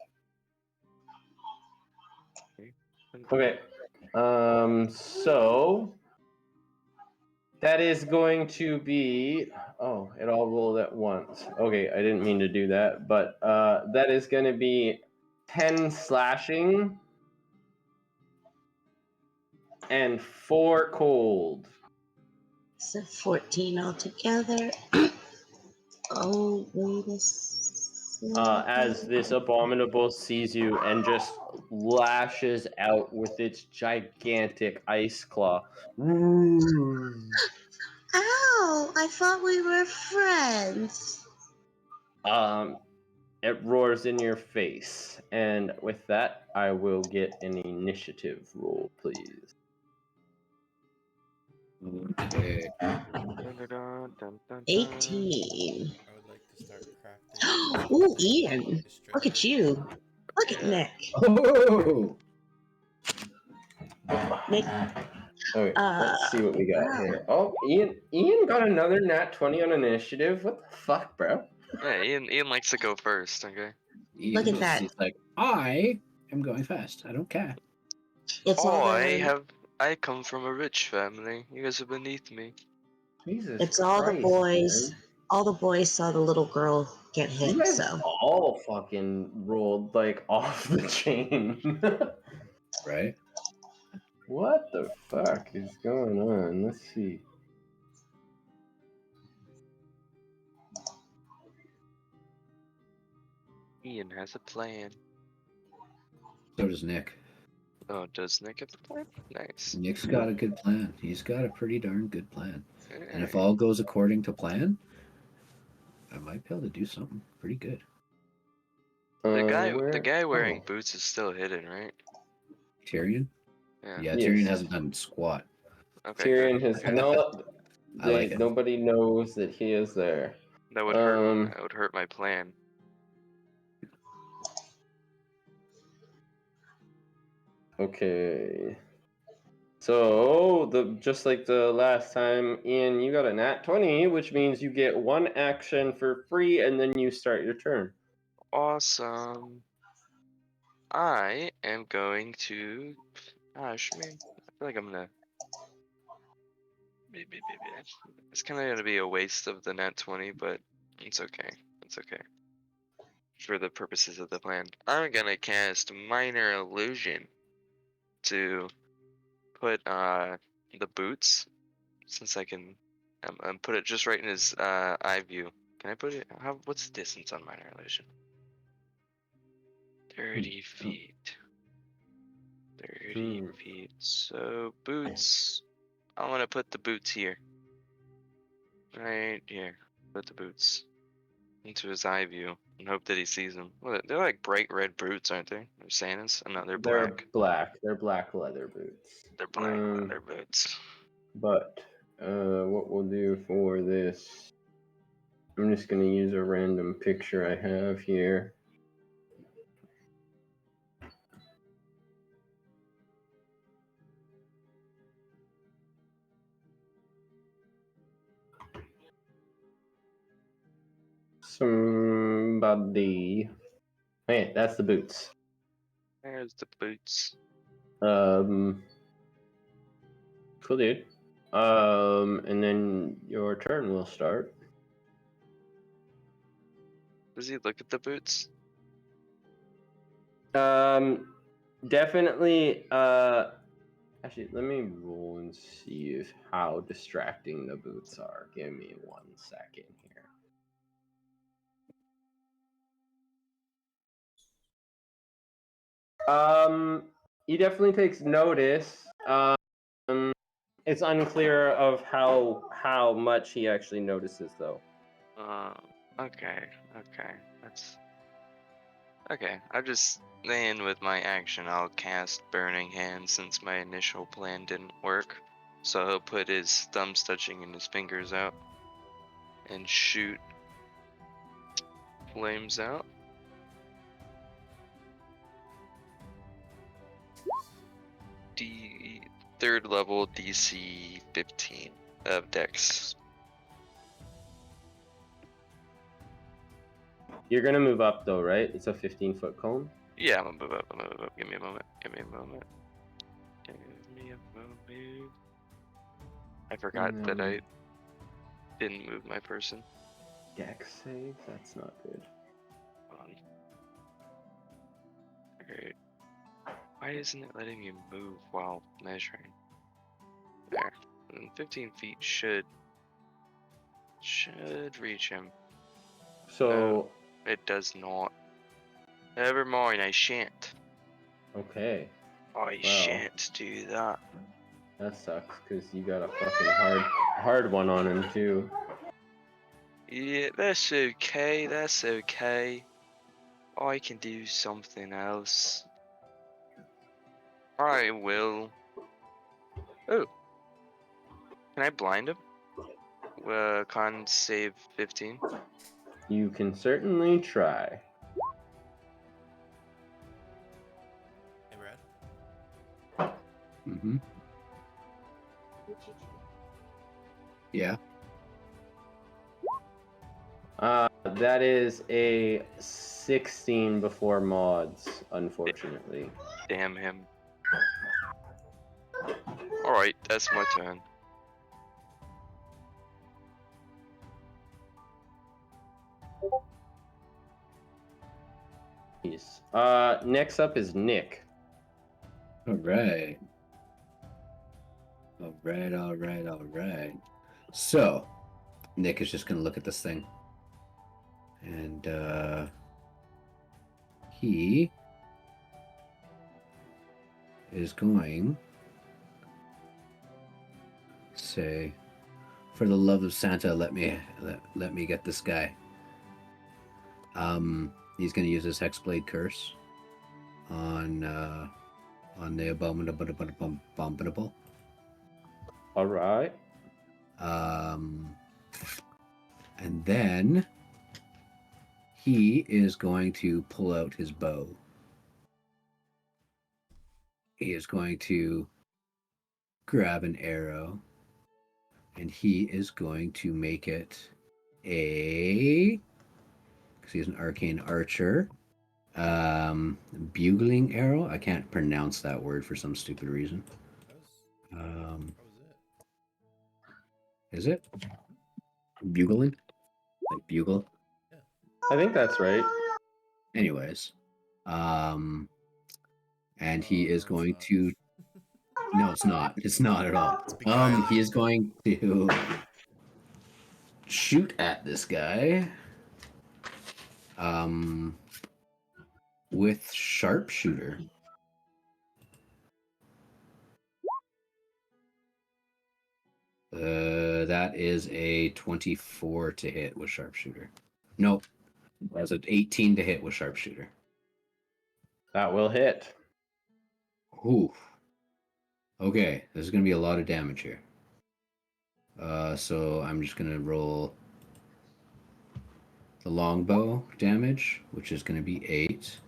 Okay. So that is going to be. Oh, it all rolled at once. Okay, I didn't mean to do that, but that is going to be 10 slashing and 4 cold. So 14 altogether. Oh, wait a second. As this abominable sees you and just lashes out with its gigantic ice claw. Ow! I thought we were friends. It roars in your face, and with that, I will get an initiative roll, please. Okay. Dun, dun, dun, dun, dun. 18. I would like to start crafting. Ooh, Ian. Look at you. Look at Yeah. Nick. Oh! Nick. Okay, let's see what we got wow. here. Oh, Ian got another nat 20 on initiative. What the fuck, bro? Yeah, Ian likes to go first. Okay. Look at that. He's like, I am going fast. I don't care. It's all I come from a rich family. You guys are beneath me. Jesus It's all the Christ, boys. man. All the boys saw the little girl get You hit, guys so. all fucking rolled like off the chain. Right? What the fuck is going on? Let's see. Ian has a plan. So does Nick. Oh, does Nick have a plan? Nice. Nick's got a good plan. He's got a pretty darn good plan. And if Hey. all goes according to plan, I might be able to do something pretty good. The Where? guy wearing Oh. boots is still hidden, right? Tyrion? Yeah. Yeah, Yes. Tyrion hasn't done squat. Okay. Tyrion Good. has good. no. I like it. Nobody knows that he is there. That would hurt. That would hurt my plan. Okay. So just like the last time, Ian, you got a nat 20, which means you get 1 action for free, and then you start your turn. Awesome. I am going to. Gosh, man, I feel like I'm gonna. It's kind of gonna be a waste of the nat 20, but it's okay. It's okay. For the purposes of the plan, I'm gonna cast Minor Illusion to put the boots, since I can, put it just right in his eye view. Can I put it? What's the distance on Minor Illusion? 30 feet. 30 feet. So boots. I want to put the boots here. Right here. Put the boots into his eye view and hope that he sees them. Well, they're like bright red boots, aren't they? They're Santa's. Oh, no, they're black. They're black leather boots. They're black leather boots. But what we'll do for this, I'm just gonna use a random picture I have here. Somebody. Hey, that's the boots. There's the boots. Cool, dude. And then your turn will start. Does he look at the boots? Definitely. Actually, let me roll and see how distracting the boots are. Give me 1 second here. He definitely takes notice. It's unclear of how much he actually notices, though. Okay. That's okay. I'll just then with my action, I'll cast Burning Hand since my initial plan didn't work. So he'll put his thumbs touching and his fingers out and shoot flames out. Third level DC 15 of Dex. You're gonna move up, though, right? It's a 15-foot cone. Yeah, I'm gonna move up. Give me a moment. Give me a moment. I forgot that I didn't move my person. Dex save? That's not good. Alright. Why isn't it letting me move while measuring? There. And 15 feet should reach him. So, It does not. Never mind, I shan't. okay. I shan't do that. That sucks, because you got a fucking hard one on him, too. Yeah, that's okay, that's okay. I can do something else. I will. Oh. Can I blind him? Con save 15. You can certainly try. Hey, Brad. Mm-hmm. Yeah. That is a 16 before mods, unfortunately. Damn him. Alright, that's my turn. Peace. Next up is Nick. All right. All right, all right, all right. So, Nick is just going to look at this thing. And he is going to say, for the love of Santa, let me get this guy. He's going to use his Hexblade Curse on the abominable. All right. And then he is going to pull out his bow. He is going to grab an arrow, and he is going to make it because he's an arcane archer. Bugling arrow. I can't pronounce that word for some stupid reason. That was it. Is it bugling? Like bugle? I think that's right. Anyways, and he is No, going it's to. No, it's not. It's not at all. It's beguiling. He is going to shoot at this guy. With sharpshooter. That is a 24 to hit with sharpshooter. Nope. That's an 18 to hit with sharpshooter. That will hit. Ooh. Okay, there's going to be a lot of damage here. So I'm just going to roll the longbow damage, which is going to be 8.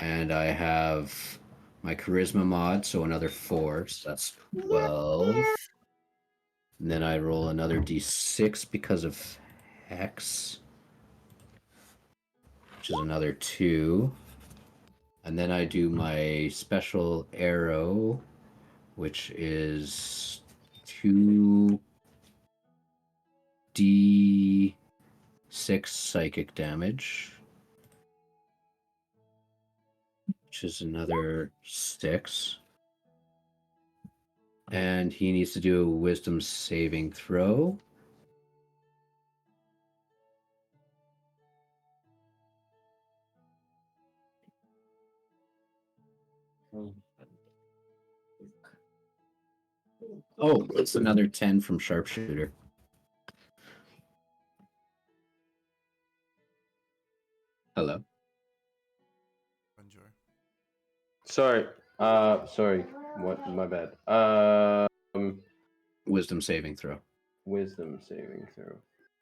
And I have my charisma mod, so another 4, so that's 12. And then I roll another d6 because of hex, which is another 2. And then I do my special arrow, which is 2d6 psychic damage, which is another 6. And he needs to do a wisdom saving throw. Oh, it's another 10 from sharpshooter. Hello. Bonjour. Sorry. Sorry. What? My bad. Wisdom saving throw. Wisdom saving throw.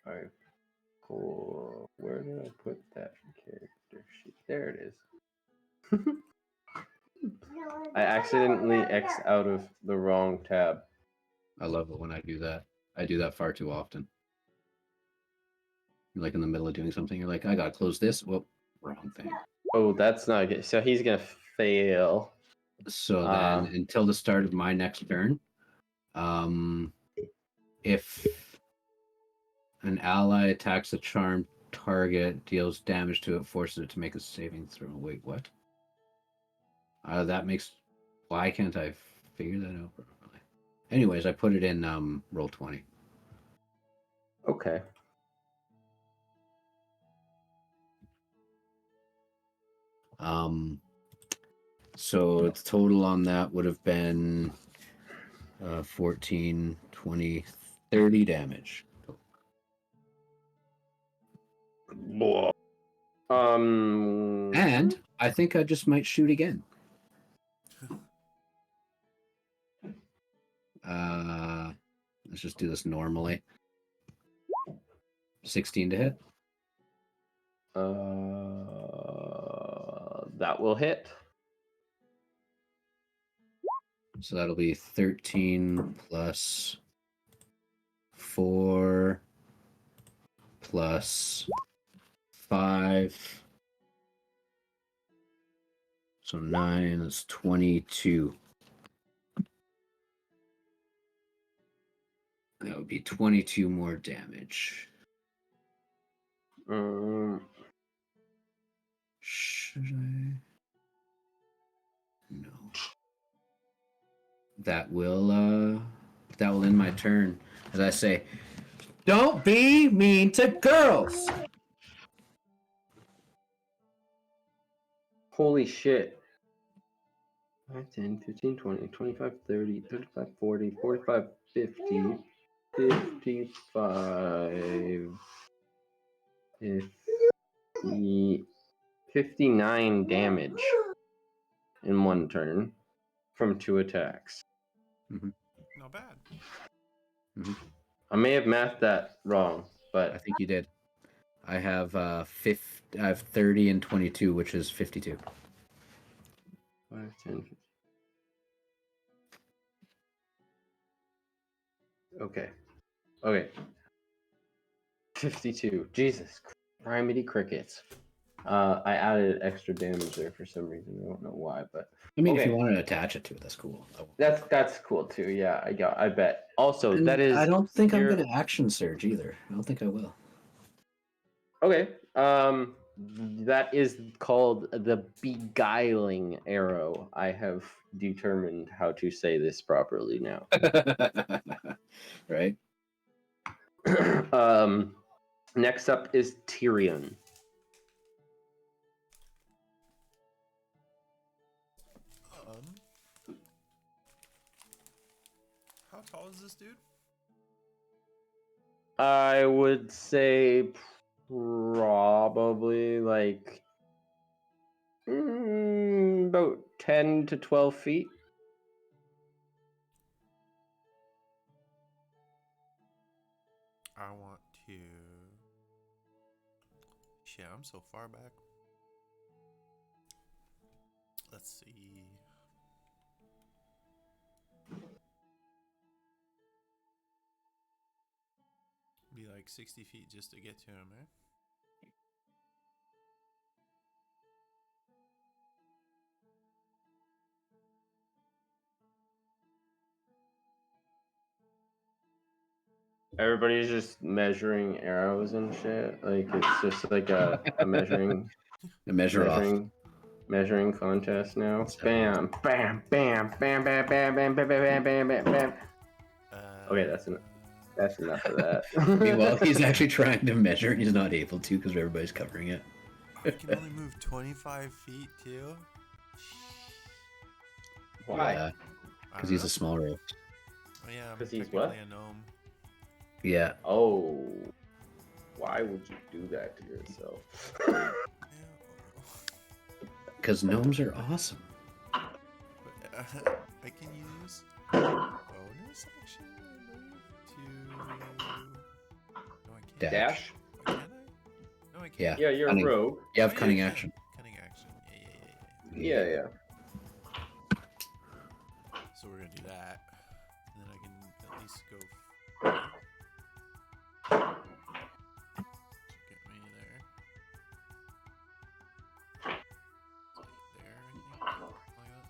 All right. Cool. Where did I put that character sheet? There it is. I accidentally X out of the wrong tab. I love it when I do that. I do that far too often. You're like in the middle of doing something. You're like, I gotta close this. Well, wrong thing. Oh, that's not good. So he's gonna fail. So then, until the start of my next turn, if an ally attacks a charmed target, deals damage to it, forces it to make a saving throw. Wait, what? That makes. Why can't I figure that out properly? Anyways, I put it in roll 20. Okay. So the total on that would have been 14, 20, 30 damage. And I think I just might shoot again. Let's just do this normally. 16 to hit. That will hit. So that'll be 13 plus 4 plus 5. So 9 is 22. That would be 22 more damage. Should I? No. That will end my turn. As I say, don't be mean to girls. Holy shit. 5, 10, 15, 20, 25, 30, 35, 40, 45, 50, 55, 50, 59 damage in one turn from 2 attacks. Mm-hmm. Not bad. Mm-hmm. I may have mathed that wrong, but I think you did. I have 30 and 22, which is 52. 5, 10, 15. Okay. 52. Jesus. Criminy crickets. I added extra damage there for some reason. I don't know why, but I mean, if okay. you want to attach it to it, that's cool. That's cool too. Yeah, I bet. Also, And that is. I don't think I'm going to action surge either. I don't think I will. Okay. That is called the beguiling arrow. I have determined how to say this properly now. Right. Next up is Tyrion. How tall is this dude? I would say probably like about 10 to 12 feet. I want to. Shit, I'm so far back. Let's see. Be like 60 feet just to get to him, eh? Everybody's just measuring arrows and shit. Like it's just like a measuring measuring contest now. Bam, bam, bam, bam, bam, bam, bam, bam, bam, bam, bam, bam. Okay, that's enough of that. Meanwhile, he's actually trying to measure and he's not able to because everybody's covering it. I can only move 25 feet too. Why? Yeah, because he's a small rogue. Oh yeah, I'm 'Cause he's technically what? a gnome. Yeah. Oh, why would you do that to yourself? Because gnomes are awesome. I can use bonus action, I believe, to. No, I can't. Dash? Can I? No, I can't. Yeah. Yeah, you're Cunning. a rogue. You have Oh, yeah, cunning I can. action. Cunning action. Yeah. So we're gonna do that, and then I can at least go. Get me there. It's like there, I think. Like that.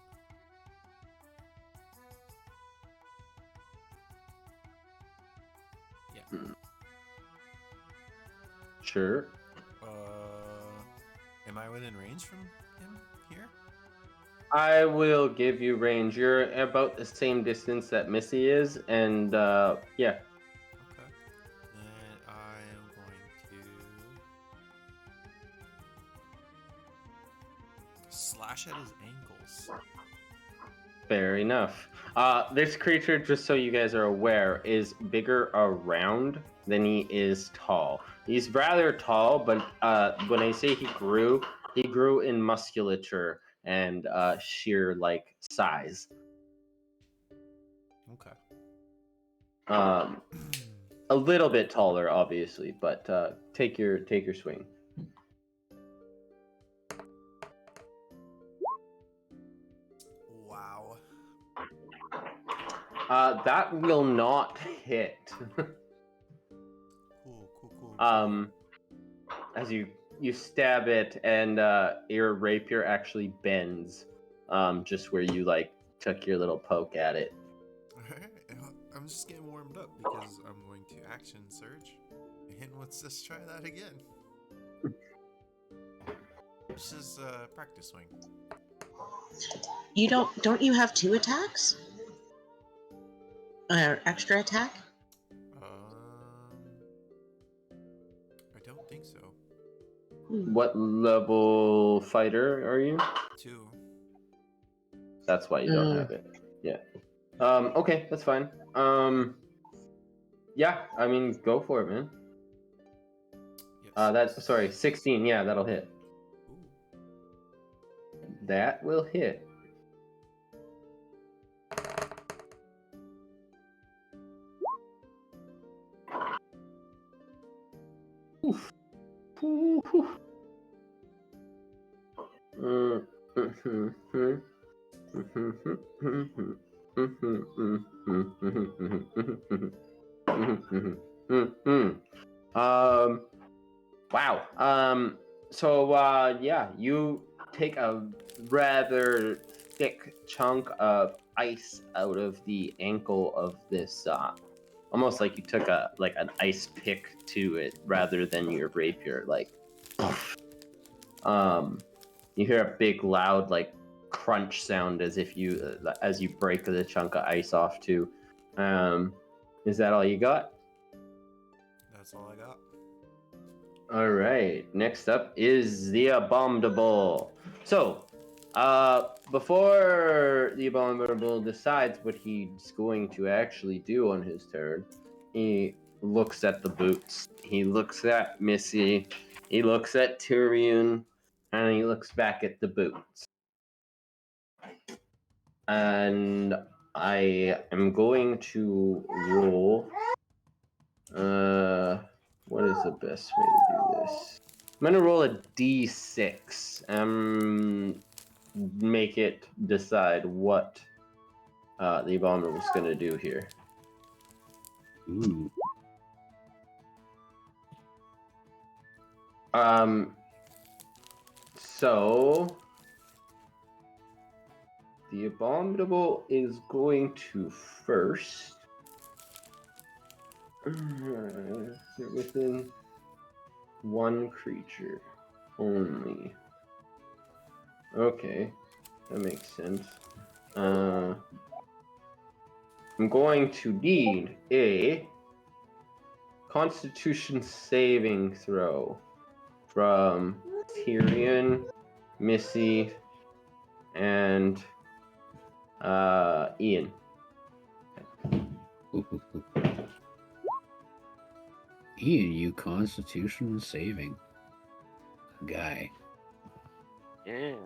Sure. Am I within range from him here? I will give you range. You're about the same distance that Missy is, and yeah. Okay. Then I am going to slash at his ankles. Fair enough. This creature, just so you guys are aware, is bigger around than he is tall. He's rather tall, but when I say he grew in musculature and sheer like size. Okay. A little bit taller, obviously, but take your swing. Wow. That will not hit. Cool. As you stab it, and your rapier actually bends, just where you like took your little poke at it. Alright, I'm just getting warmed up because I'm going to action surge. And let's just try that again. This is practice swing. You don't you have 2 attacks? Or extra attack? I don't think so. What level fighter are you? 2. That's why you don't have it. Yeah. Okay, that's fine. Yeah, I mean, go for it, man. Yes. Sorry, 16. Yeah, that'll hit. Ooh. That will hit. Oof. Ooh, oof. Wow. So yeah, you take a rather thick chunk of ice out of the ankle of this almost like you took an ice pick to it rather than your rapier, like you hear a big loud like crunch sound as if you as you break the chunk of ice off too. Is that all you got? That's all I got. All right. Next up is the Abominable. So, before the Abominable decides what he's going to actually do on his turn, he looks at the boots. He looks at Missy. He looks at Tyrion, and he looks back at the boots. And I am going to roll. What is the best way to do this? I'm gonna roll a d6. Make it decide what the Abominable is gonna do here. Ooh. So the Abominable is going to first. They're within one creature only. Okay, that makes sense. I'm going to need a Constitution saving throw from Tyrion, Missy, and Ian. Ian, you Constitution saving guy. Yeah.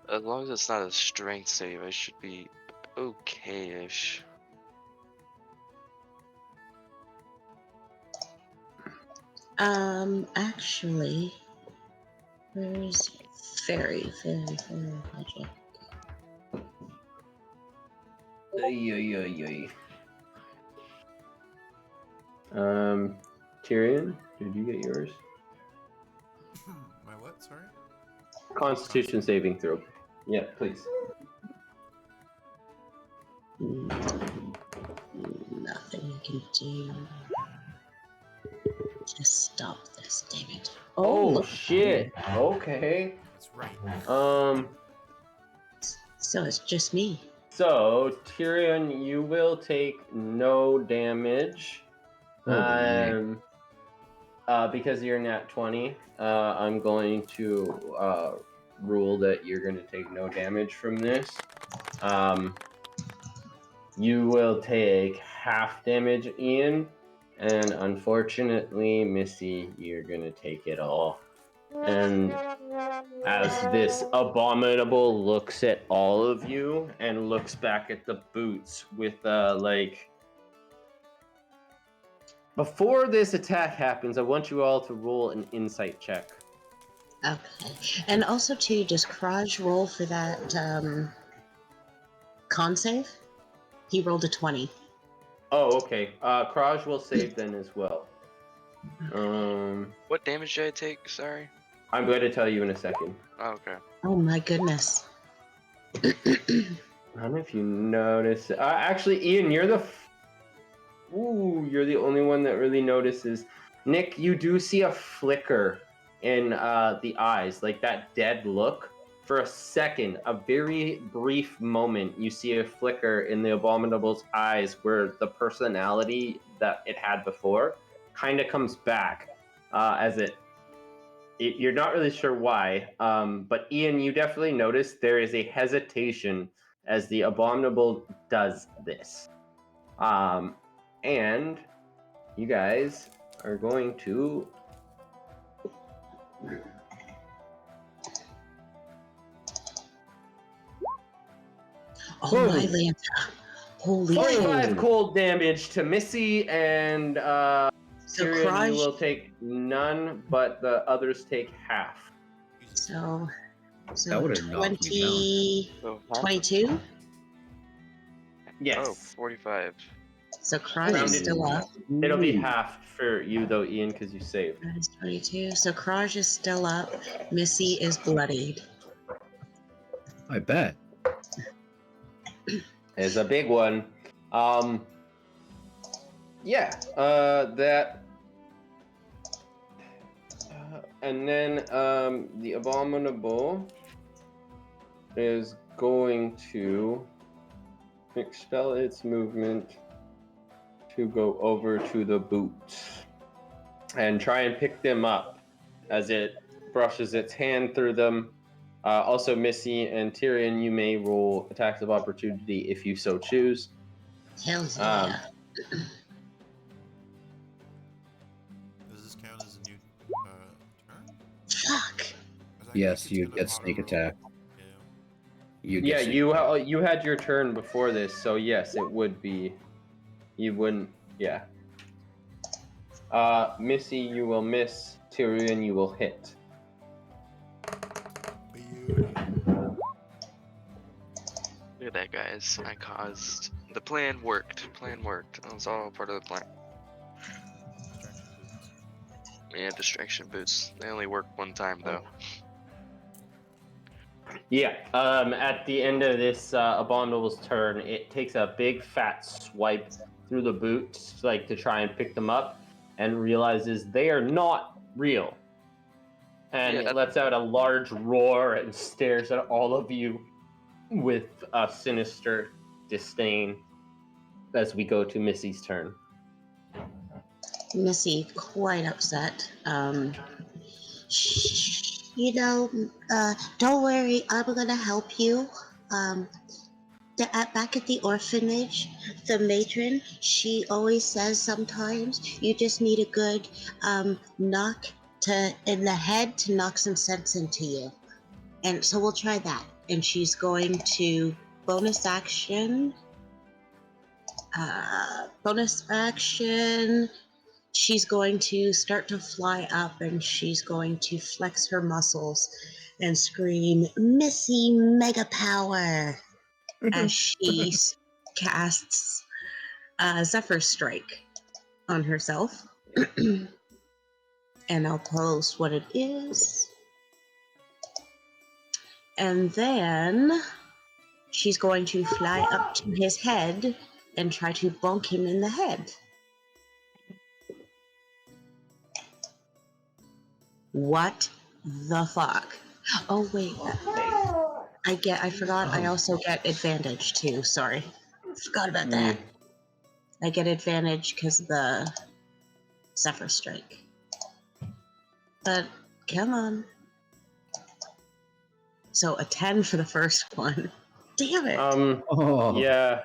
As long as it's not a strength save, I should be okay-ish. Actually, where's fairy magic? Tyrion, did you get yours? My what? Sorry? Constitution saving throw. Yeah, please. Nothing I can do. Just stop this, damn it. Oh look. shit. Okay. That's right. So it's just me. So Tyrion, you will take no damage. Holy. Because you're nat 20, I'm going to rule that you're going to take no damage from this. You will take half damage, Ian, and unfortunately, Missy, you're going to take it all. And as this abominable looks at all of you and looks back at the boots with before this attack happens, I want you all to roll an insight check. Okay. And also, too, does Kraj roll for that con save? He rolled a 20. Oh, okay. Kraj will save then as well. What damage did I take? Sorry. I'm going to tell you in a second. Oh, okay. Oh my goodness. I don't know if you notice. Actually, Ian, you're you're the only one that really notices. Nick, you do see a flicker in the eyes, like that dead look. For a second, a very brief moment, you see a flicker in the Abominable's eyes where the personality that it had before kind of comes back as you're not really sure why, but Ian, you definitely notice there is a hesitation as the Abominable does this. And you guys are going to... Oh Boom. my Lanta. Holy 45 shit. cold damage to Missy, and So Tyrion, you Kraj. will take none, but the others take half. So That would've knocked me 20. So half 22? Yes. Oh, 45. So Kraj is Rounded. still up. It'll be half for you, though, Ian, because you saved. That is 22. So Kraj is still up. Missy is bloodied. I bet. Is a big one. That. And then the Abominable is going to expel its movement to go over to the boots and try and pick them up as it brushes its hand through them. Also, Missy and Tyrion, you may roll attacks of opportunity if you so choose. Hells yeah. Does this count as a new turn? Fuck. 'Cause I Yes, think it's you gonna get sneak auto-roll. attack. Yeah. You get sneak You attack. you had your turn before this, so yes, it would be. You wouldn't. Yeah. Missy, you will miss. Tyrion, you will hit. Beauty. Look at that, guys. I caused... The plan worked. Plan worked. That was all part of the plan. Distraction boots. Yeah, distraction boots. They only work one time, though. Yeah. At the end of this Abominable's turn, it takes a big fat swipe through the boots, like to try and pick them up, and realizes they are not real. And Yeah, it lets out a large roar and stares at all of you with a sinister disdain as we go to Missy's turn. Missy, quite upset. Don't worry, I'm gonna help you. Back at the orphanage, the matron, she always says sometimes you just need a good knock in the head to knock some sense into you. And so we'll try that. And she's going to bonus action. She's going to start to fly up and she's going to flex her muscles and scream, Missy Mega Power, as she casts Zephyr Strike on herself. And I'll post what it is. And then she's going to fly up to his head and try to bonk him in the head. What the fuck? Oh wait. I forgot I also get advantage too. Sorry. Forgot about that. I get advantage because of the Zephyr Strike. But come on. So a 10 for the first one. Damn it. Oh. Yeah.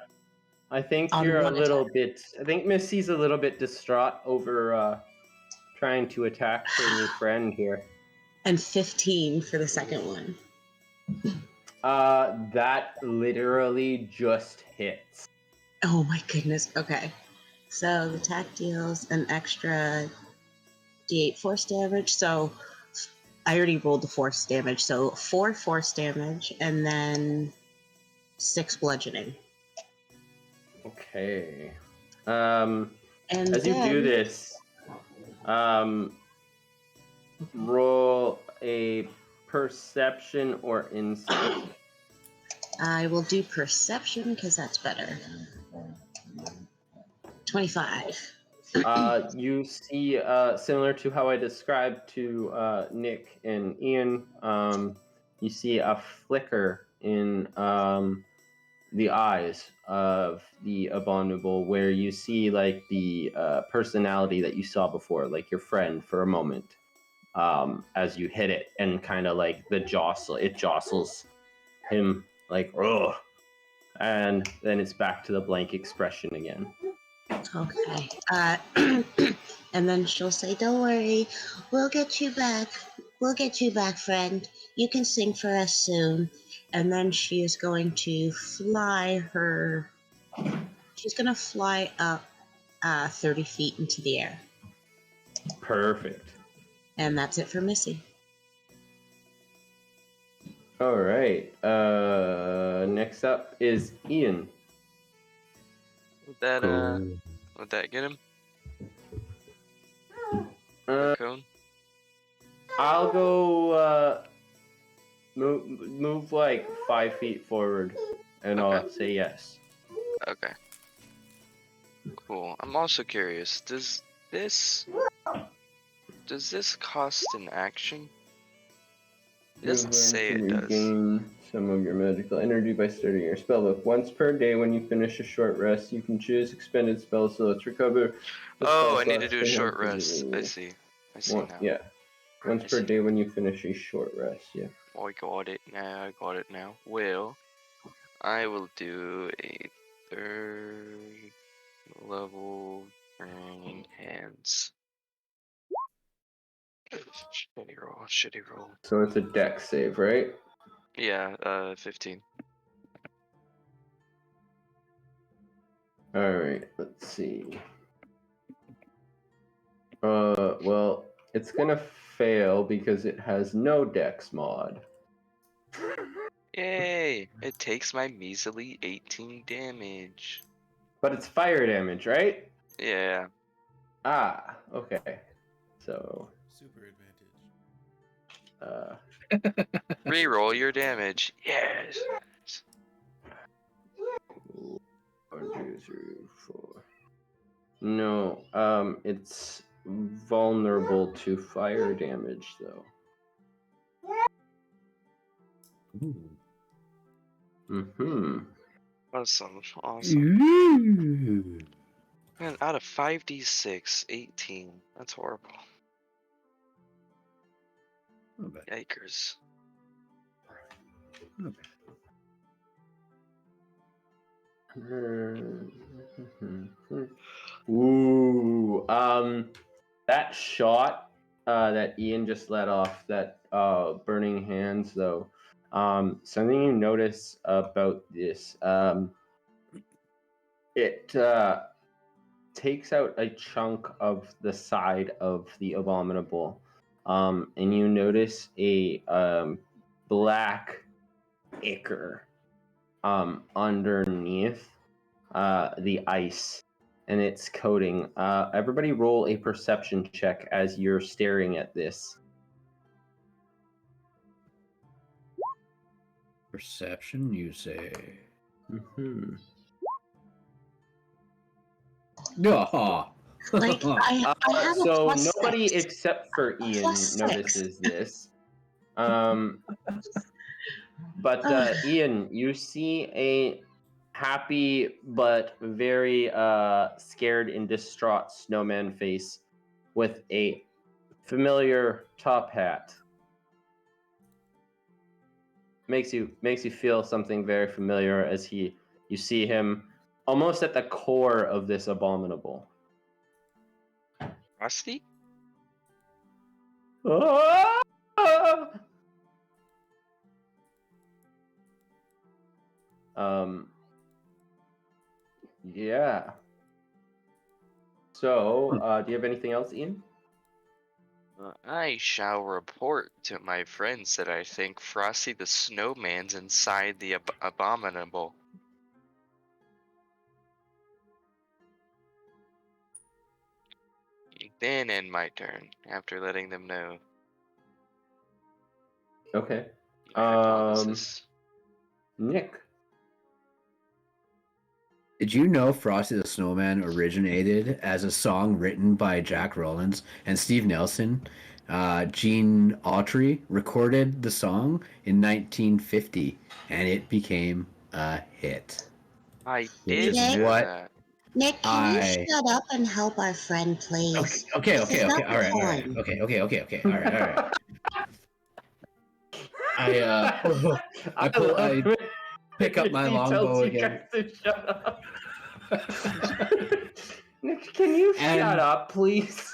I think On you're a one little bit. I think Missy's a little bit distraught over trying to attack her new friend here. And 15 for the second one. That literally just hits. Oh my goodness. Okay. So the attack deals an extra d8 force damage. So I already rolled the force damage. So 4 force damage and then 6 bludgeoning. Okay. And As you do this, roll a perception or insight. I will do perception because that's better. 25. You see, similar to how I described to Nick and Ian, you see a flicker in the eyes of the abominable, where you see like the personality that you saw before, like your friend, for a moment, as you hit it, and kind of like it jostles him like, ugh, and then it's back to the blank expression again. Okay. And then she'll say, "Don't worry, we'll get you back. We'll get you back, friend. You can sing for us soon." And then she is going to fly her. She's going to fly up 30 feet into the air. Perfect. And that's it for Missy. All right. Next up is Ian. Would that get him? The cone? I'll go move like 5 feet forward, and I'll say yes. Okay. Cool. I'm also curious. Does this cost an action? It doesn't say it does. Regain some of your magical energy by starting your spellbook. Once per day, when you finish a short rest, you can choose expended spells, so let's recover. Oh, I need to do a short rest. I see now. Yeah. Once per day when you finish a short rest, yeah. I got it now. Well, I will do a 3rd level Burning Hands. Shitty roll. So it's a dex save, right? Yeah, 15. Alright, let's see. Well, it's gonna fail because it has no dex mod. Yay! It takes my measly 18 damage. But it's fire damage, right? Yeah. Ah, okay. So, Super advantage. Reroll your damage. Yes. 1, 2, 3, 4. No, it's vulnerable to fire damage, though. Mm-hmm. Awesome. Ooh. Man, out of 5d6, 18. That's horrible. Not bad. Yikers. Not bad. Ooh, that shot that Ian just let off, that burning hands, though, something you notice about this, it takes out a chunk of the side of the abominable, and you notice a black ichor underneath the ice and its coating. Everybody roll a perception check as you're staring at this. Perception, you say? Mm-hmm. No. Like I have a So plus nobody 6. except for Ian Plus 6. notices this. But Ian, you see a happy but very scared and distraught snowman face with a familiar top hat. Makes you feel something very familiar as you see him almost at the core of this abominable. Rusty? Ah! Yeah. So, do you have anything else, Ian? I shall report to my friends that I think Frosty the Snowman's inside the abominable. Then end my turn after letting them know Okay. my hypothesis. Nick. Did you know Frosty the Snowman originated as a song written by Jack Rollins and Steve Nelson? Gene Autry recorded the song in 1950, and it became a hit. I Which did is know what that. Nick, can you shut up and help our friend, please? Okay, This is all not right, fun. okay, all right. I pick up my He tells longbow you again. guys to shut up. Nick, can you And- shut up, please?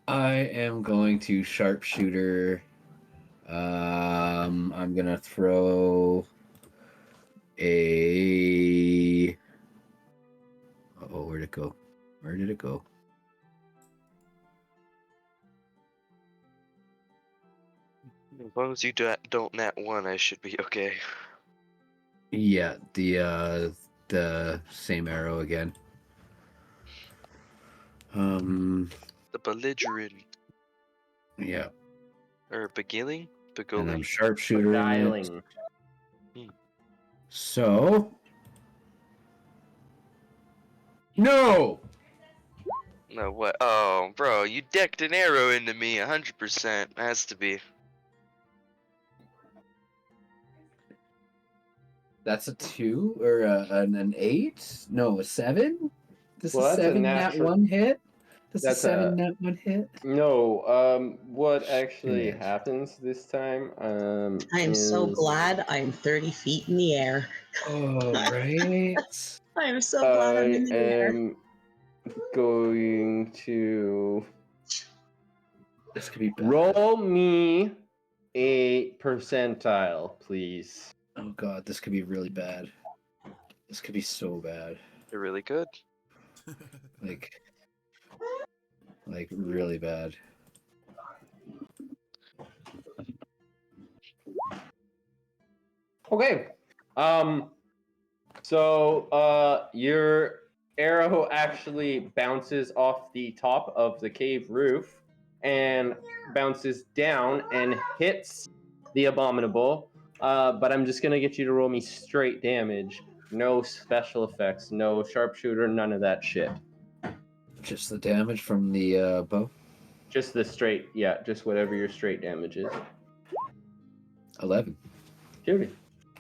I am going to sharpshooter. I'm gonna throw a. Oh, where'd it go? Where did it go? As long as you don't nat one, I should be okay. Yeah, the same arrow again. The belligerent Yeah, or beguiling, and I'm beguiling. sharpshooter. Dialing. So no. No, what? Oh, bro, you decked an arrow into me. 100% has to be. That's a 2 or an 8? No, a 7. This Well, is that's a 7 nat natural- 1 hit. This that's is 7 a- nat 1 hit. No, what actually Shit. happens this time? I am so is- glad I'm 30 feet in the air. Oh, right. I am so glad I'm in the air. am going to This could be bad. roll me a percentile, please. Oh god, this could be really bad. This could be so bad. You're really good. Like really bad. Okay. So your arrow actually bounces off the top of the cave roof and bounces down and hits the abominable. But I'm just gonna get you to roll me straight damage. No special effects, no sharpshooter, none of that shit. Just the damage from the bow. Just the straight, yeah, just whatever your straight damage is. 11. Judy.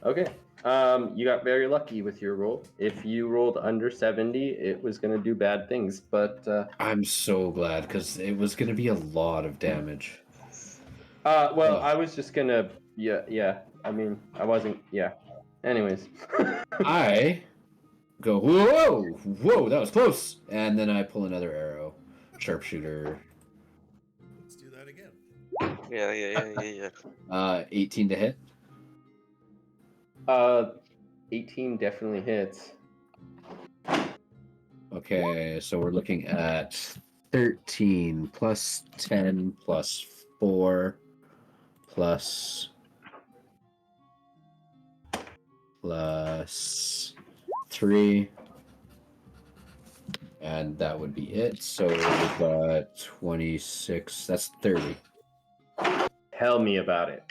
Okay. You got very lucky with your roll. If you rolled under 70, it was gonna do bad things. But I'm so glad because it was going to be a lot of damage. well, Oh. I was just gonna, yeah. I mean, I wasn't, yeah. Anyways. I go, whoa, that was close. And then I pull another arrow. Sharpshooter. Let's do that again. Yeah. 18 to hit. 18 definitely hits. Okay, so we're looking at 13 plus 10 plus 4 plus 3. And that would be it. So we've got 26. That's 30. Tell me about it.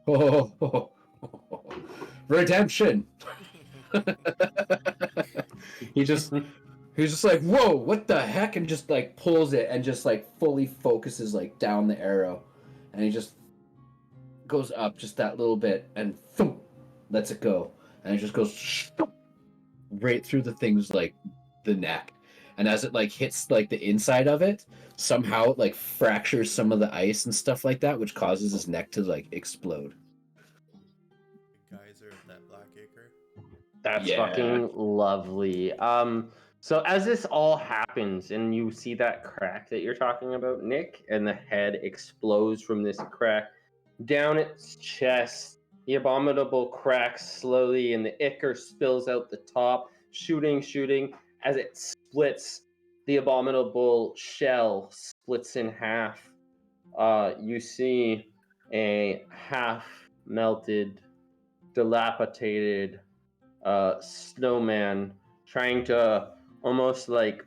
Oh, redemption. He's just like, whoa, what the heck, and just like pulls it and just like fully focuses like down the arrow, and he just goes up just that little bit and thump, lets it go, and it just goes right through the thing's like the neck, and as it like hits like the inside of it, somehow it like fractures some of the ice and stuff like that, which causes his neck to like explode. Geyser of that black acre. That's Yeah. fucking lovely. So as this all happens and you see that crack that you're talking about, Nick, and the head explodes from this crack down its chest, the abominable cracks slowly and the ichor spills out the top, shooting. As it splits, the abominable shell splits in half. You see a half melted, dilapidated snowman trying to almost like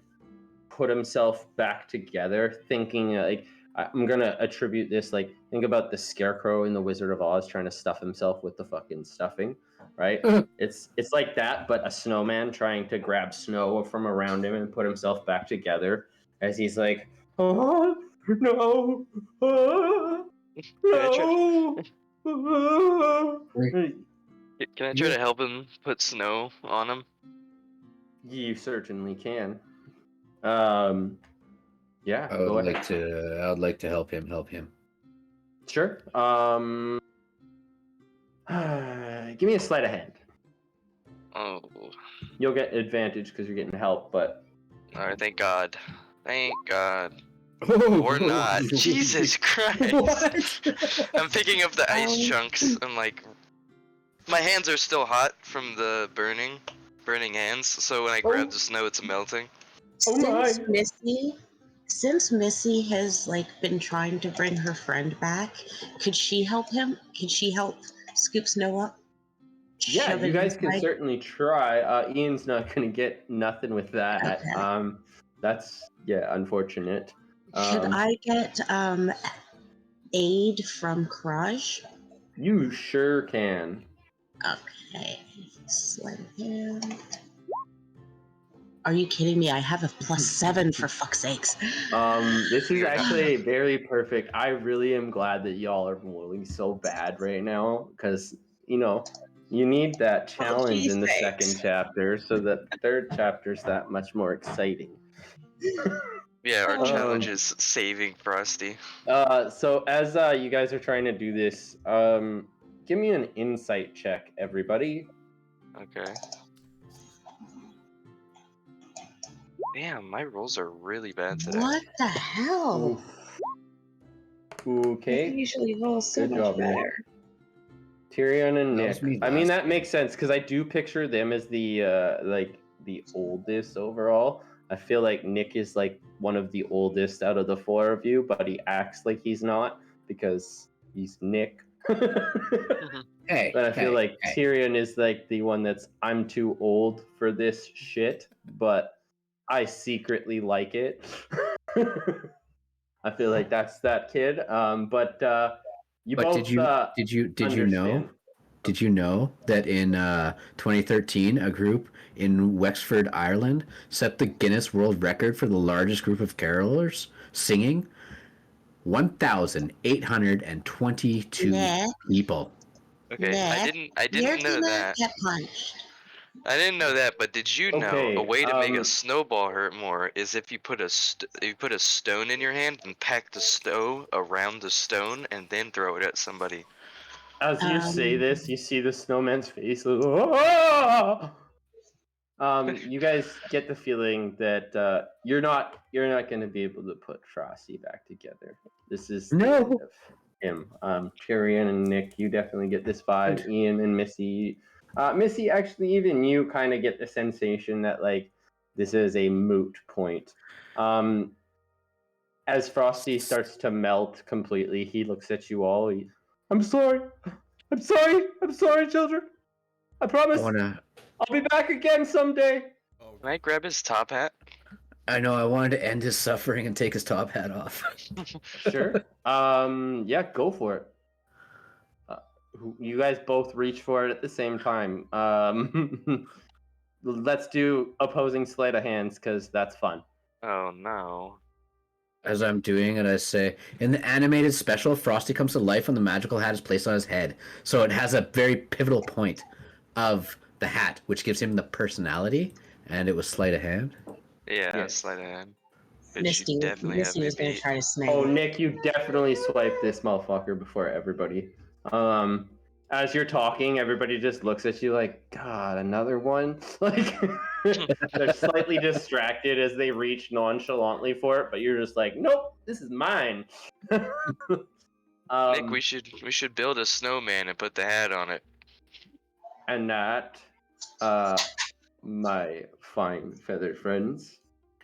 put himself back together, thinking like I'm gonna attribute this like think about the scarecrow in the Wizard of Oz trying to stuff himself with the fucking stuffing, right? It's like that, but a snowman trying to grab snow from around him and put himself back together as he's like, oh no, oh, no. Can I try to help him put snow on him? You certainly can. Yeah, I go would ahead. like to help him. Sure. Give me a sleight of hand. Oh, You'll get advantage because you're getting help, but alright, thank God. Thank God. Oh, Or not. Jesus Christ. What? I'm picking up the ice chunks. I'm like, my hands are still hot from the burning hands, so when I grab the snow, it's melting. Oh my. Since Missy has like been trying to bring her friend back, could she help him? Could she help scoop snow up? Yeah, Shove you it guys can inside? certainly try. Ian's not gonna get nothing with that. Okay. That's unfortunate. Could I get aid from Kraj? You sure can. Okay. Sleight of hand. Are you kidding me? I have a +7 for fuck's sakes. This is You're not- actually very perfect. I really am glad that y'all are rolling so bad right now because you need that challenge in the thanks. second chapter so that the third chapter is that much more exciting. Yeah, our Um, challenge is saving Frosty. So as you guys are trying to do this, give me an insight check, everybody. Okay. Damn, my rolls are really bad today. What the hell? I Okay. usually roll so Good much job, Nick. better. Tyrion and That was Nick. me I mean, last that makes sense because I do picture them as the the oldest overall. I feel like Nick is like one of the oldest out of the four of you, but he acts like he's not because he's Nick. Hey, But I feel like hey. Tyrion is like the one that's I'm too old for this shit, but I secretly like it. I feel like that's that kid. But you But both did you understand. Did you know that in 2013 a group in Wexford, Ireland set the Guinness World Record for the largest group of carolers singing? 1,822 Nick, people. Okay, Nick, I you're didn't know gonna that. get punched. I didn't know that, but did you know Okay, a way to make a snowball hurt more is if you put a stone in your hand and pack the snow around the stone and then throw it at somebody. As you say this, you see the snowman's face. "Ah!" You guys get the feeling that you're not going to be able to put Frosty back together. This is the No. end of him. Tyrion and Nick, you definitely get this vibe. Ian and Missy, Missy, actually, even you kind of get the sensation that like this is a moot point. As Frosty starts to melt completely, he looks at you all. I'm sorry. I'm sorry, children. I promise I'll be back again someday. Oh, Can I grab his top hat? I know, I wanted to end his suffering and take his top hat off. Sure. Yeah, go for it. You guys both reach for it at the same time. Let's do opposing sleight of hands because that's fun. Oh no. As I'm doing it, I say, in the animated special, Frosty comes to life when the magical hat is placed on his head. So it has a very pivotal point of the hat, which gives him the personality, and it was sleight of hand. Yeah, Yes. sleight of hand. Bitch, Misty, you definitely have Misty me was going to beat. try to snag Oh, it. Nick, you definitely swiped this motherfucker before everybody. As you're talking, everybody just looks at you like, God, another one? Like, they're slightly distracted as they reach nonchalantly for it, but you're just like, nope, this is mine. Nick, we should build a snowman and put the hat on it. And that, my fine feathered friends,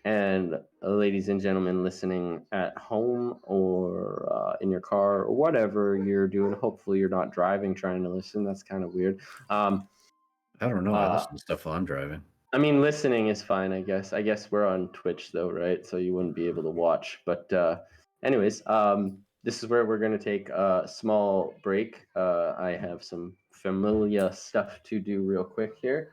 and ladies and gentlemen listening at home or in your car or whatever you're doing. Hopefully, you're not driving trying to listen. That's kind of weird. I don't know. I Uh, listen to stuff while I'm driving. I mean, listening is fine, I guess. I guess we're on Twitch though, right? So you wouldn't be able to watch. But anyways, this is where we're going to take a small break. I have some familiar stuff to do real quick here.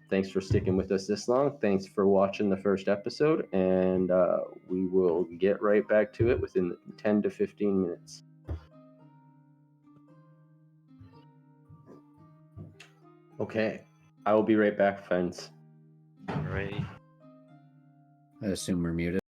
Thanks for sticking with us this long. Thanks for watching the first episode, and we will get right back to it within 10 to 15 minutes. Okay, I will be right back, friends. Right. I assume we're muted.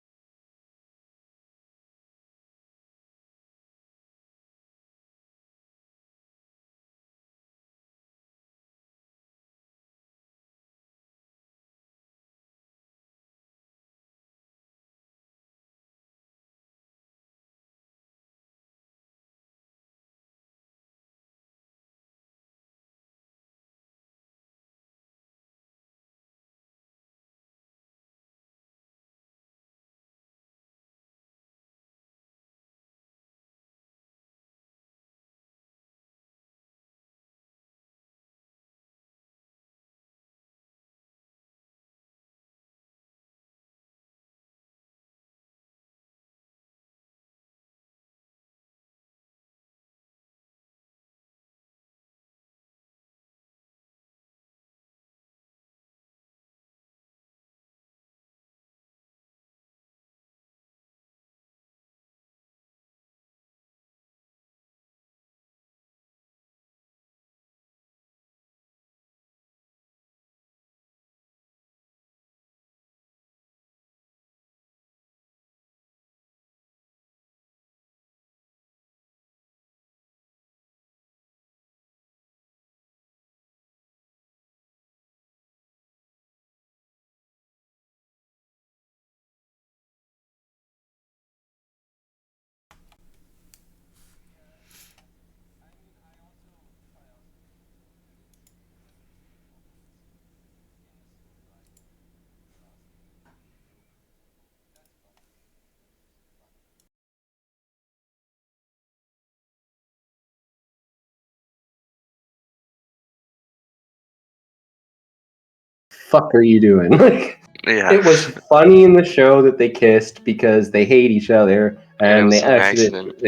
Fuck are you doing? Like, Yeah. it was funny in the show that they kissed because they hate each other And it and was they an accident.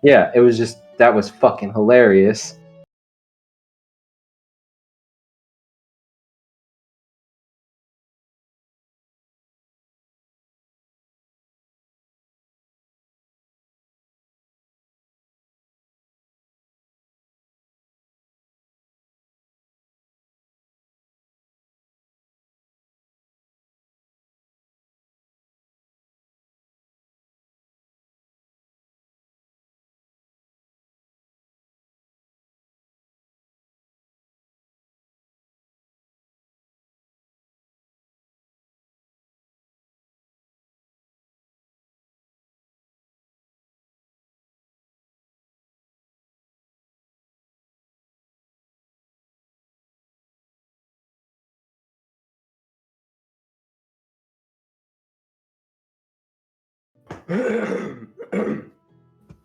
yeah, it was just that was fucking hilarious.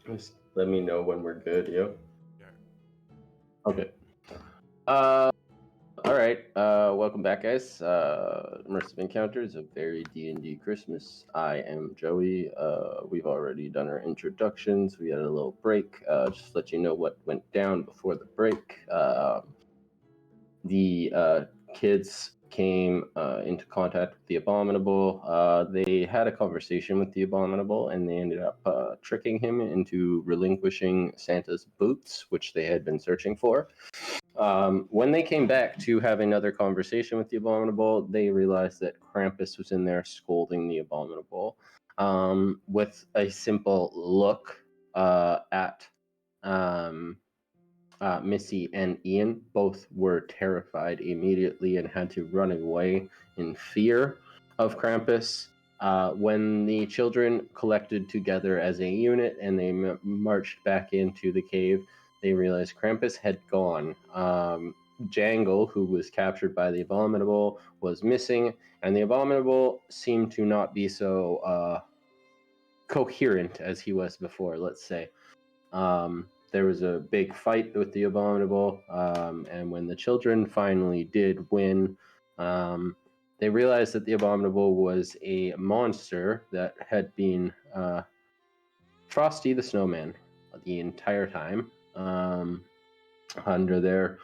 Just let me know when we're good, yo. Yeah. Okay. All All right, welcome back, guys. Immersive Encounters of Very D&D Christmas. I am Joey. We've already done our introductions. We had a little break. Just to let you know what went down before the break. The kids came into contact with the Abominable. They had a conversation with the Abominable, and they ended up tricking him into relinquishing Santa's boots, which they had been searching for. When they came back to have another conversation with the Abominable, they realized that Krampus was in there scolding the Abominable. With a simple look at Missy and Ian, both were terrified immediately and had to run away in fear of Krampus. When the children collected together as a unit and they marched back into the cave, they realized Krampus had gone. Jangle, who was captured by the Abominable, was missing, and the Abominable seemed to not be so coherent as he was before, let's say. There was a big fight with the Abominable, and when the children finally did win, they realized that the Abominable was a monster that had been Frosty the Snowman the entire time. Under there,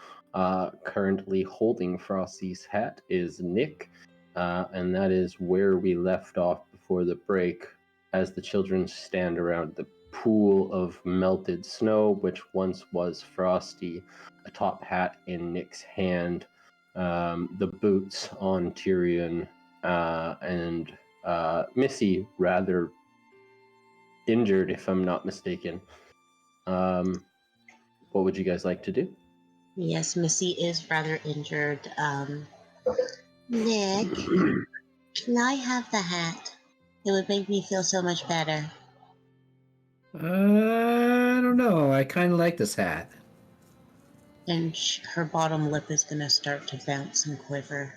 currently holding Frosty's hat is Nick, and that is where we left off before the break, as the children stand around the pool of melted snow, which once was Frosty, a top hat in Nick's hand, the boots on Tyrion, and Missy, rather injured, if I'm not mistaken. What would you guys like to do? Yes, Missy is rather injured. Nick, can I have the hat? It would make me feel so much better. I don't know. I kind of like this hat. And her bottom lip is going to start to bounce and quiver.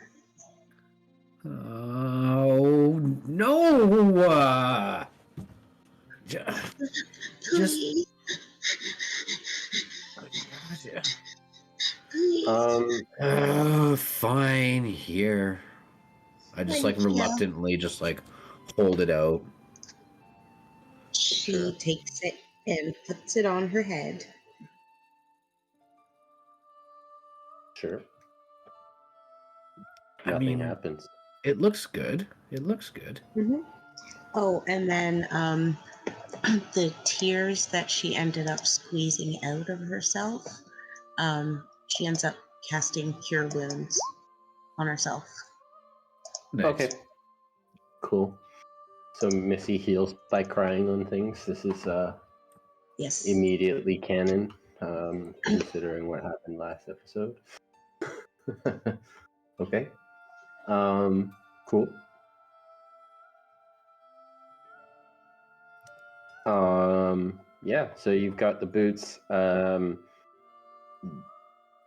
Oh, no! Please. Please. Fine, here. I just Thank you. reluctantly hold it out. She Sure. takes it and puts it on her head. Sure. I Nothing mean, happens. it looks good. It looks good. Mm-hmm. Oh, and then the tears that she ended up squeezing out of herself, she ends up casting Cure Wounds on herself. Nice. Okay. Cool. So Missy heals by crying on things. This is Yes. immediately canon, considering what happened last episode. Okay. Cool. Yeah, so you've got the boots.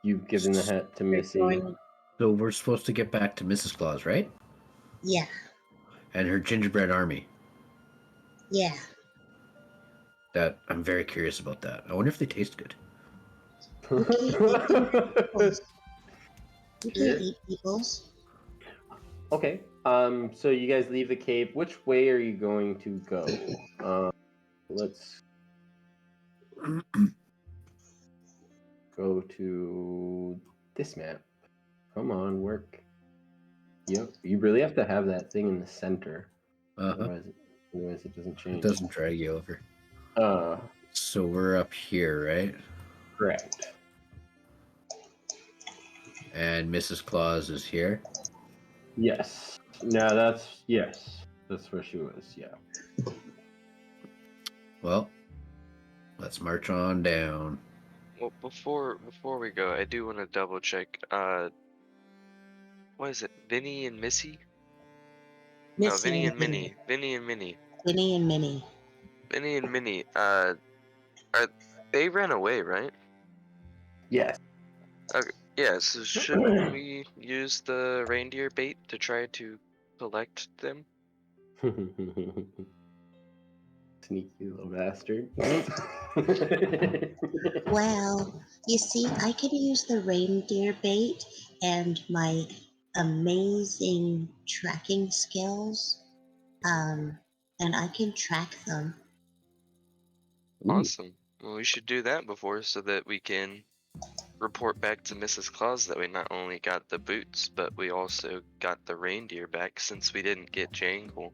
You've given the hat to Missy. So we're supposed to get back to Mrs. Claus, right? Yeah. And her gingerbread army. Yeah. That I'm very curious about that. I wonder if they taste good. You can't eat people's. Okay. So you guys leave the cave. Which way are you going to go? Let's go to this map. Come on, work. Yep. You really have to have that thing in the center. Otherwise it doesn't change. It doesn't drag you over. So we're up here, right? Correct. And Mrs. Claus is here? Yes. No, that's where she was, yeah. Well, let's march on down. Well, before we go, I do want to double check. What is it? Vinny and Missy? No, Vinny and Minnie. Vinny and Minnie. Vinny and Minnie. Vinny and Minnie. They ran away, right? Yes. Okay. Yeah. So shouldn't we use the reindeer bait to try to collect them? Sneaky little bastard. Well, you see, I can use the reindeer bait and my amazing tracking skills, and I can track them. Awesome. Well, we should do that before so that we can report back to Mrs. Claus that we not only got the boots, but we also got the reindeer back since we didn't get Jangle.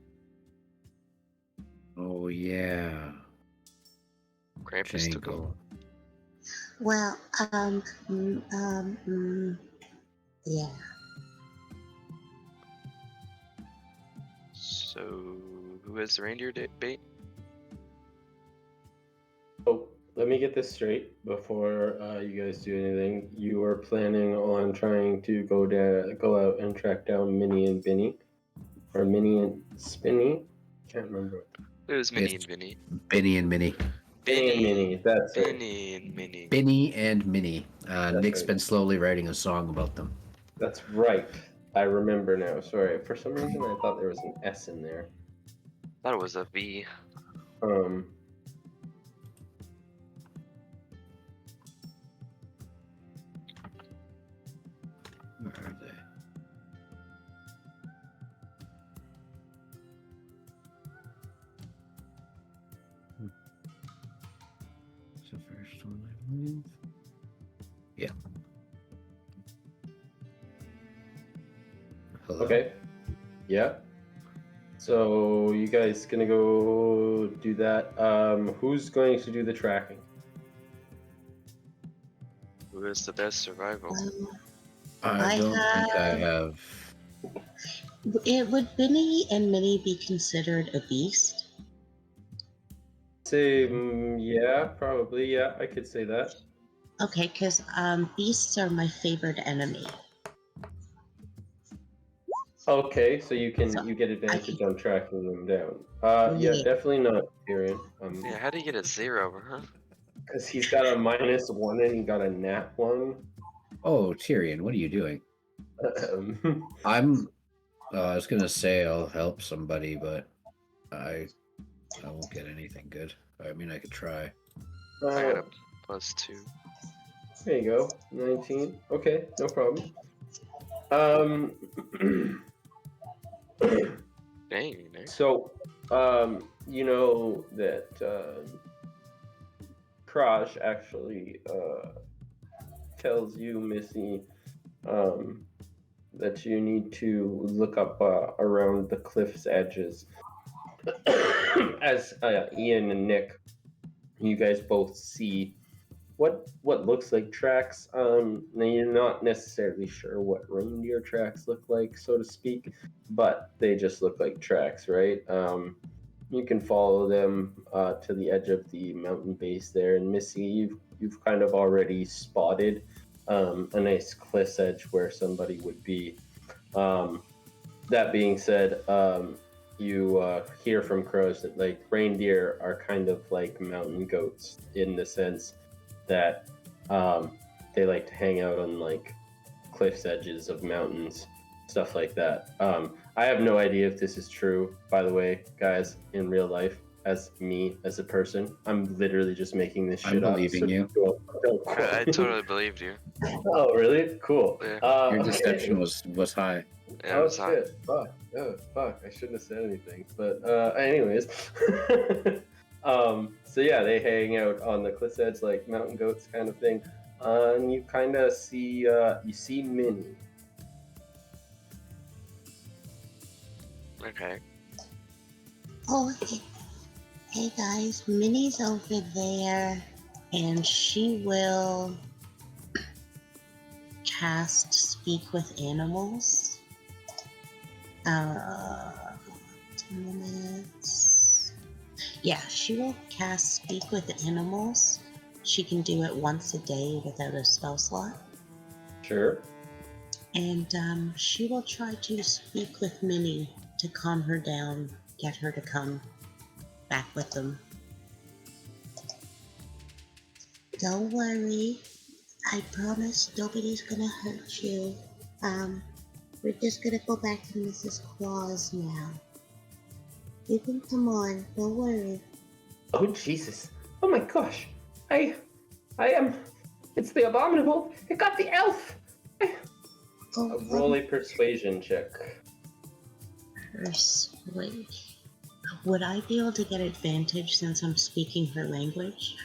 Oh yeah, Krampus took 'em. Jangle. Well, yeah. So, who has the reindeer bait? Oh, let me get this straight before you guys do anything. You are planning on trying to go out and track down Minnie and Binny, or Minnie and Spinny. Can't remember. It was Minnie It's and Vinny. Binny and Minnie. Binny and Minnie. That's right. Binny and Minnie. Binny and Minnie. Nick's right. been slowly writing a song about them. That's right. I remember now. Sorry, for some reason I thought there was an S in there. Thought it was a V. Where are they? It's the first one, I believe. Yeah. Hello? Okay. Yeah. So you guys gonna go do that? Who's going to do the tracking? Who has the best survival? I don't think I have. Would Binny and Minnie be considered a beast? Say, yeah, probably. Yeah, I could say that. Okay, because beasts are my favorite enemy. Okay, so you So, get advantage on tracking them down. Yeah, Yeah. definitely not Tyrion. Yeah, how do you get a 0, huh? Because he's got a -1 and he got a nat 1. Oh, Tyrion, what are you doing? I was gonna say I'll help somebody, but I won't get anything good. I mean, I could try. I got a +2. There you go, 19. Okay, no problem. Dang, Nick. So, you know that Krash actually tells you, Missy, that you need to look up around the cliff's edges. As Ian and Nick, you guys both see what looks like tracks. Now you're not necessarily sure what reindeer tracks look like, so to speak, but they just look like tracks, right? You can follow them to the edge of the mountain base there, and Missy, you've kind of already spotted a nice cliff's edge where somebody would be. That being said, you hear from crows that like reindeer are kind of like mountain goats in the sense that they like to hang out on like cliff's edges of mountains, stuff like that. I have no idea if this is true, by the way, guys, in real life, as me, as a person. I'm literally just making this shit up. I'm believing you. I totally believed you. Oh, really? Cool. Yeah. Your okay. deception was high. Yeah, it Oh was hot. shit! Fuck! Oh fuck! I shouldn't have said anything. But anyways, so yeah, they hang out on the cliff's edge like mountain goats, kind of thing. And you kind of see Minnie. Okay. Oh, hey guys, Minnie's over there, and she will cast Speak with Animals. 10 minutes. Yeah, she will cast Speak with Animals. She can do it once a day without a spell slot. Sure. And she will try to speak with Minnie to calm her down, get her to come back with them. Don't worry. I promise nobody's gonna hurt you. We're just gonna go back to Mrs. Claus now. You can come on, don't worry. Oh Jesus! Oh my gosh! I am. It's the abominable. It got the elf. roll a persuasion check. Persuade. Would I be able to get advantage since I'm speaking her language?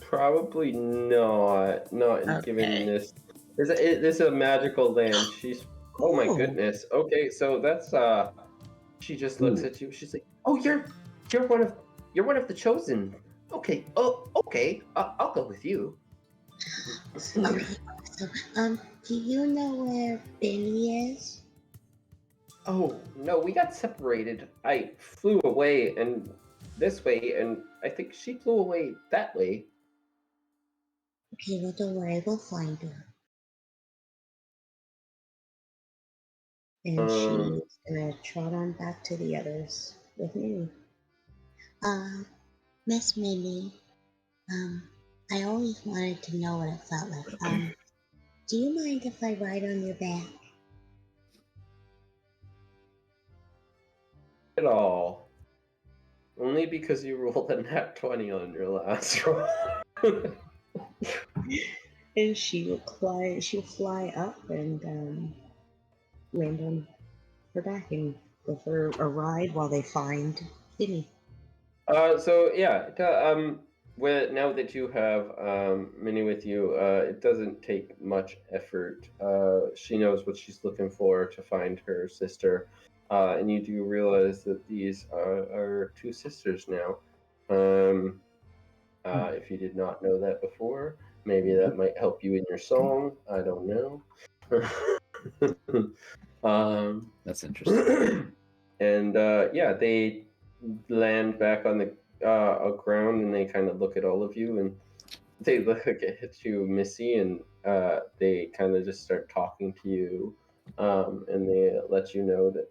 Probably not. Not given this. This is a magical land. She's. Oh my Cool. goodness. Okay, so that's She just looks at you. She's like, "Oh, you're one of the chosen. Okay. Oh, okay. I'll go with you." Okay, so, do you know where Benny is? Oh no, we got separated. I flew away and this way, and I think she flew away that way. Okay, well, don't worry, we'll find her. And she's gonna trot on back to the others with me. Miss Minnie, I always wanted to know what it felt like. Do you mind if I ride on your back? At all. Only because you rolled a nat 20 on your last roll. And she'll fly up and land on her back and go for a ride while they find Benny. So yeah, now that you have Minnie with you, it doesn't take much effort. She knows what she's looking for to find her sister, and you do realize that these are two sisters now. If you did not know that before, maybe that might help you in your song. I don't know. That's interesting. And yeah, they land back on the ground, and they kind of look at all of you, and they look at you, Missy, and they kind of just start talking to you, and they let you know that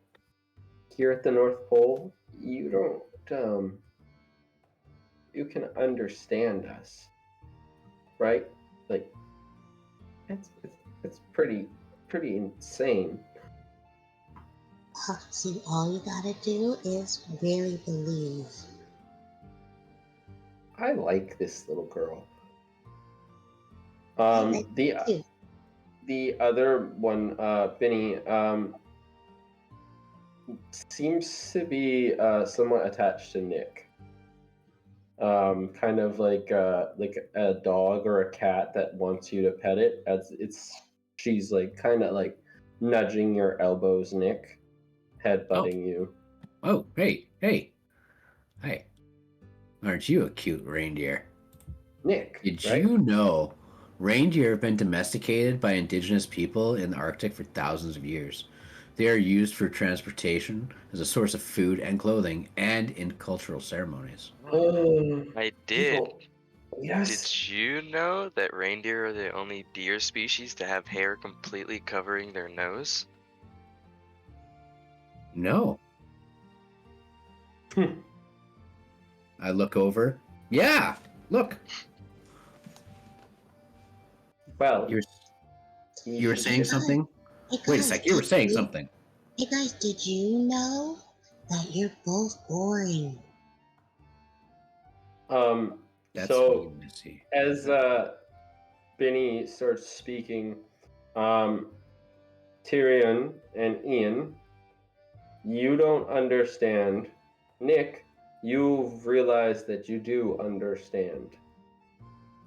here at the North Pole, you don't, you can understand us, right? Like, it's pretty insane. See, all you gotta do is really believe. I like this little girl. I The do. the other one, Benny, seems to be somewhat attached to Nick. Kind of like a dog or a cat that wants you to pet it. She's like kind of like nudging your elbows, Nick, headbutting you. Oh, hey. Hi. Aren't you a cute reindeer? Nick, Did right? you know reindeer have been domesticated by indigenous people in the Arctic for thousands of years? They are used for transportation, as a source of food and clothing, and in cultural ceremonies. I did. Yes. Did you know that reindeer are the only deer species to have hair completely covering their nose? No. I look over. Yeah, look. Well, You were saying something? Hey Wait a guys, sec, you were saying something. Hey guys, did you know that you're both boring? That's so mean, Missy. as Benny starts speaking, Tyrion and Ian, you don't understand. Nick, you've realized that you do understand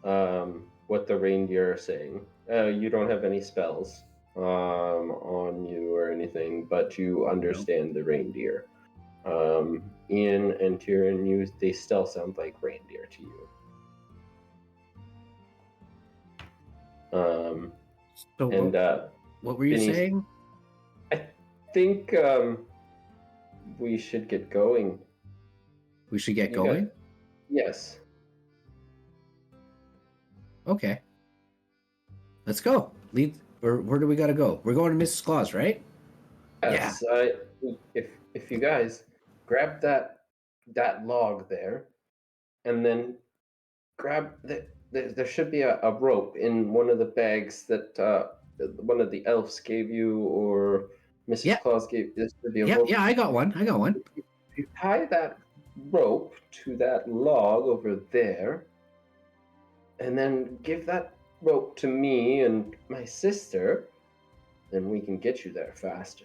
what the reindeer are saying. You don't have any spells on you or anything, but you understand the reindeer. Ian and Tyrion, they still sound like reindeer to you. So And what were you Benny's- saying? I think we should get going. We should get You going? Yes. Okay. Let's go. Where do we gotta go? We're going to Mrs. Claus, right? Yes. If you guys grab that log there, and then grab there should be a rope in one of the bags that one of the elves gave you, or Mrs. Claus gave. This should be a rope. Yeah, I got one. If you tie that rope to that log over there, and then give that rope to me and my sister, then we can get you there faster.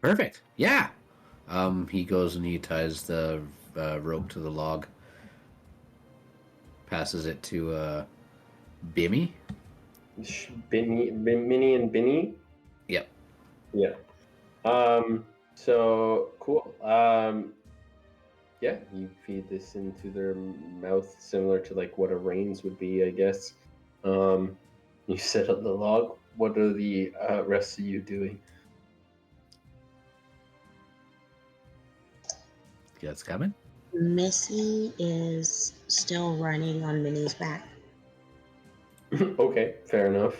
Perfect. Yeah. He goes and he ties the rope to the log. Passes it to Bimmy. Minnie and Binny? Yep. Yeah. So cool. Yeah, you feed this into their mouth, similar to like what a reins would be, I guess. You set up the log. What are the rest of you doing? Yeah, it's coming. Missy is still running on Minnie's back. Okay, fair enough.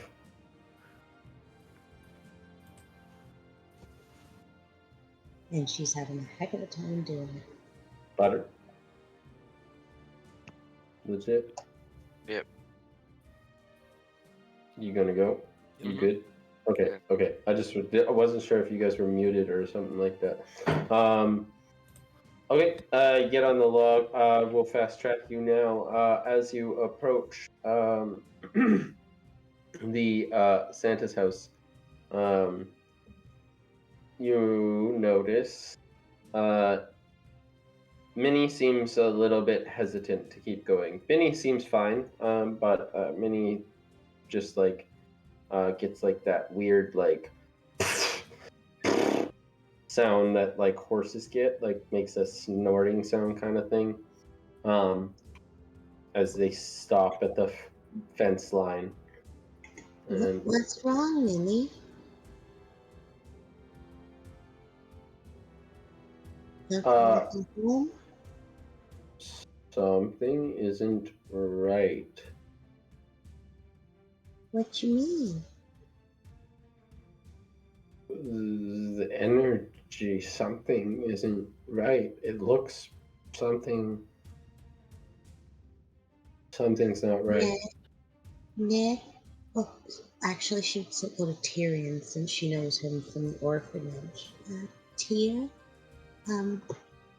And she's having a heck of a time doing it. Butter. Legit. Yep. You gonna go? You Mhm. good? Okay, Yeah. okay. I wasn't sure if you guys were muted or something like that. Okay, get on the log. We'll fast track you now. As you approach the Santa's house, you notice Minnie seems a little bit hesitant to keep going. Binny seems fine, but Minnie just like gets like that weird like sound that like horses get, like makes a snorting sound kind of thing, as they stop at the fence line. And What's wrong, Minnie? Nothing home? something isn't right. What you mean? The energy, something isn't right. It looks something's not right. Nick? Oh, actually, she'd go to Tyrion since she knows him from the orphanage. Tia?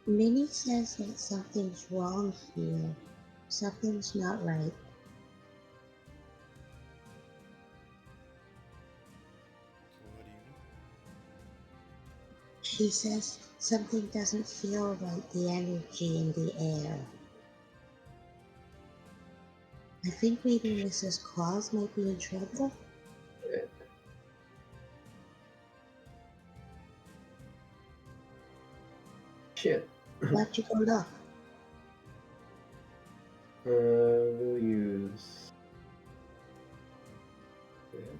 Minnie says that something's wrong here. Something's not right. What do you mean? She says something doesn't feel right, the energy in the air. I think maybe Mrs. Claus might be in trouble. Shit. Why'd you go look? We'll use.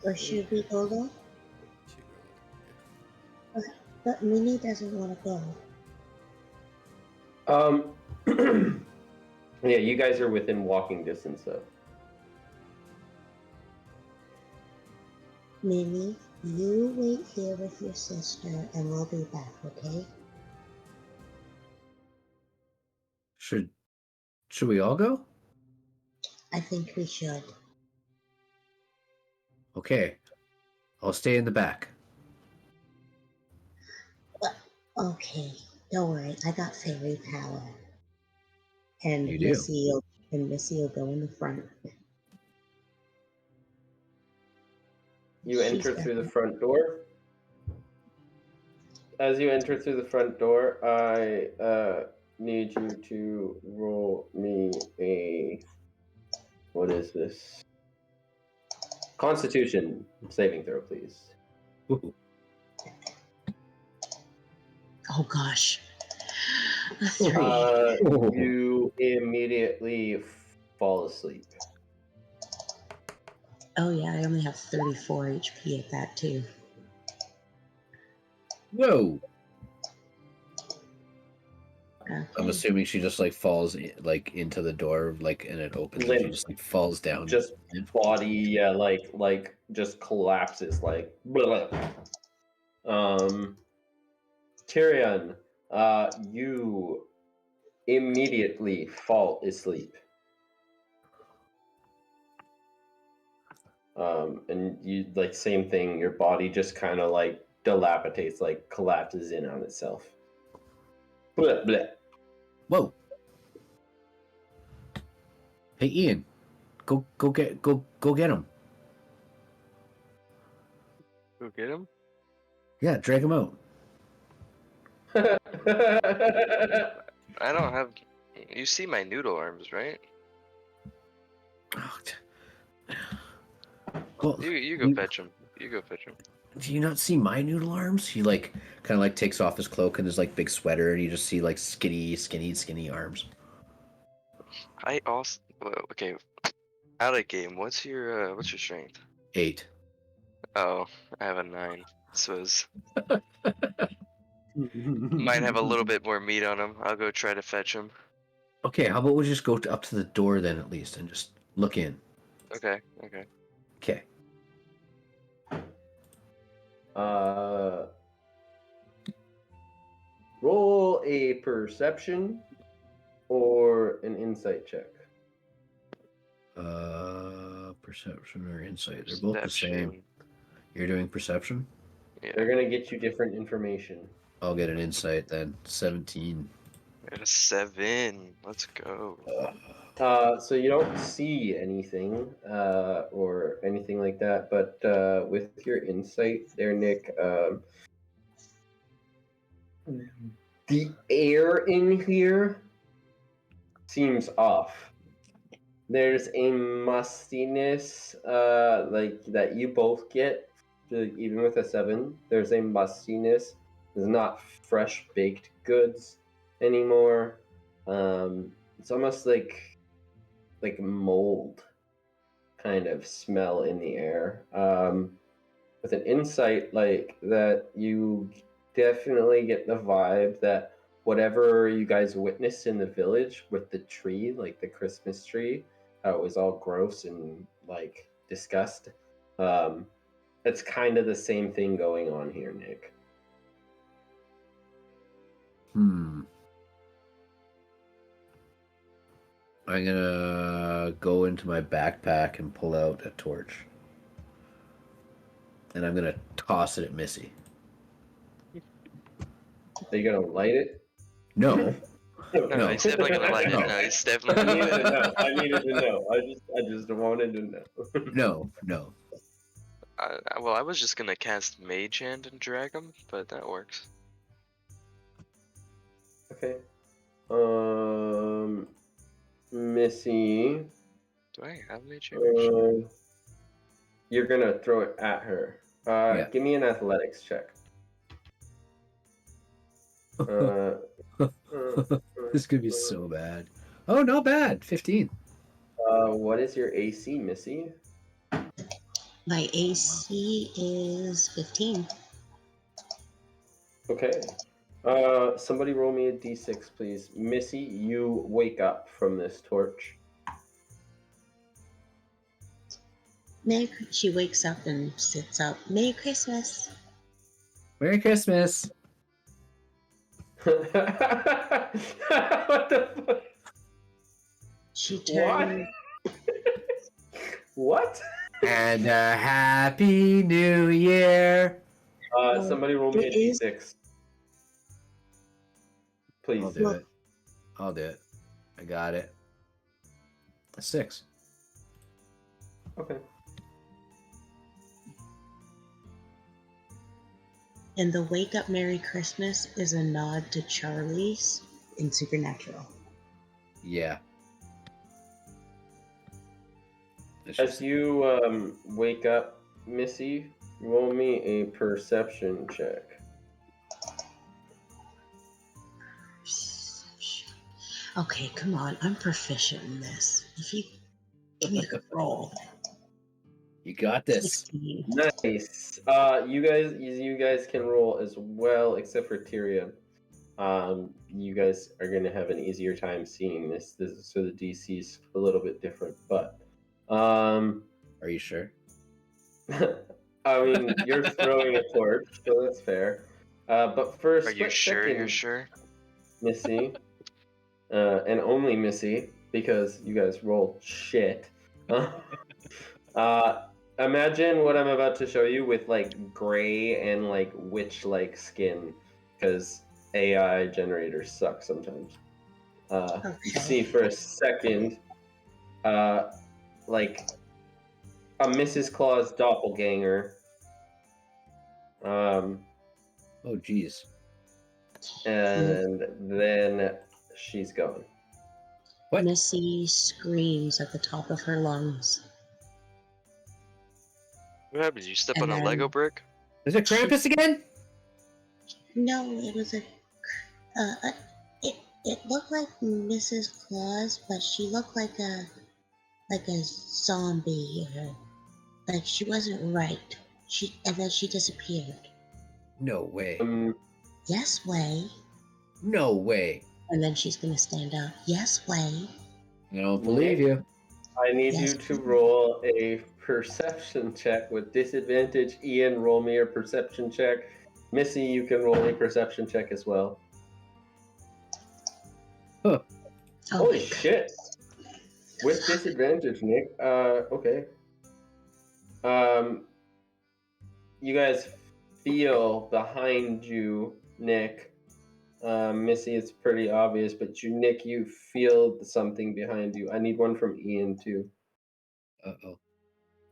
Or should we go look? She go like, But Minnie doesn't want to go. Yeah, you guys are within walking distance, though. Minnie, you wait here with your sister and we'll be back, okay? Should we all go? I think we should. Okay. I'll stay in the back. Okay, don't worry, I got fairy power. And You do. Missy will go in the front. You She's enter got through the it. front door. As you enter through the front door, I need you to roll me a. What is this? Constitution saving throw, please. Ooh. Oh gosh. A 3. You immediately fall asleep. Oh yeah, I only have 34 HP at that too. Whoa. I'm Okay. assuming she just like falls like into the door, like, and it opens and she Limp. just like falls down. Just body, yeah, like just collapses, like. Blah. Tyrion, you immediately fall asleep. And you like same thing. Your body just kind of like dilapidates, like collapses in on itself. Blah, blah. Whoa. Hey, Ian, go get him. Go get him. Yeah, drag him out. I don't have. You see my noodle arms, right? Oh, well, You go fetch him. You go fetch him. do you not see my noodle arms? He like kind of like takes off his cloak and his like big sweater, and you just see like skinny arms. I also. Well, okay. Out of game. What's your strength? 8. Oh, I have a 9. Suppose might have a little bit more meat on him. I'll go try to fetch him. Okay, how about we just go up to the door then at least and just look in. Okay. Okay. Okay. Roll a perception or an insight check. Perception or insight. They're both the same. Perception. You're doing perception? Yeah. They're gonna get you different information. I'll get an insight then. 17. Got a 7. Let's go. So you don't see anything or anything like that, but with your insight there, Nick, the air in here seems off. There's a mustiness like that you both get, even with a 7. There's a mustiness. It's not fresh baked goods anymore. It's almost like mold kind of smell in the air. With an insight like that, you definitely get the vibe that whatever you guys witnessed in the village with the tree, like the Christmas tree, how it was all gross and like disgust. It's kind of the same thing going on here, Nick. I'm gonna go into my backpack and pull out a torch. And I'm gonna toss it at Missy. Are you gonna light it? No. No, he's definitely gonna light it. No. No, he's I definitely needed gonna to light know. I needed to know. I just wanted to know. No. well, I was just gonna cast Mage Hand and drag him, but that works. Okay. Missy. Do I have Mage Hand? You're gonna throw it at her. Yeah. Give me an athletics check. This could be so bad. Oh, not bad. 15. What is your AC, Missy? My AC is 15. Okay. Somebody roll me a d6, please. Missy, you wake up from this torch. She wakes up and sits up. Merry Christmas. Merry Christmas. What the fuck? She turns. What? And a happy new year. Somebody roll me a d6. Please. I'll do it. I got it. A 6. Okay. And the Wake Up Merry Christmas is a nod to Charlie's in Supernatural. Yeah. As you wake up, Missy, roll me a perception check. Okay, come on. I'm proficient in this. If you give me a good roll. You got this. 16. Nice. You guys can roll as well, except for Tyrion. You guys are gonna have an easier time seeing this. So the DC's a little bit different, but Are you sure? I mean, you're throwing a torch, so that's fair. But for a Are you split sure? second, You're sure? Missy, and only Missy, because you guys rolled shit. Imagine what I'm about to show you with like gray and like witch-like skin, because AI generators suck sometimes. You see for a second, like a Mrs. Claus doppelganger. Oh, geez. And then she's gone. What? Missy screams at the top of her lungs. What happened? Did you step And on a Lego then- brick? Is it Krampus again? No, it was it looked like Mrs. Claus, but she looked like a zombie, or like she wasn't right. And then she disappeared. No way. Yes, way. No way. And then she's gonna stand up. Yes, way. I don't believe you. I need Yes, you to please. roll a perception check with disadvantage. Ian, roll me a perception check. Missy, you can roll a perception check as well. Huh. Oh Holy my God. shit! With disadvantage, Nick. Okay. You guys feel behind you, Nick. Missy, it's pretty obvious, but Nick, you feel something behind you. I need one from Ian too. Uh-oh.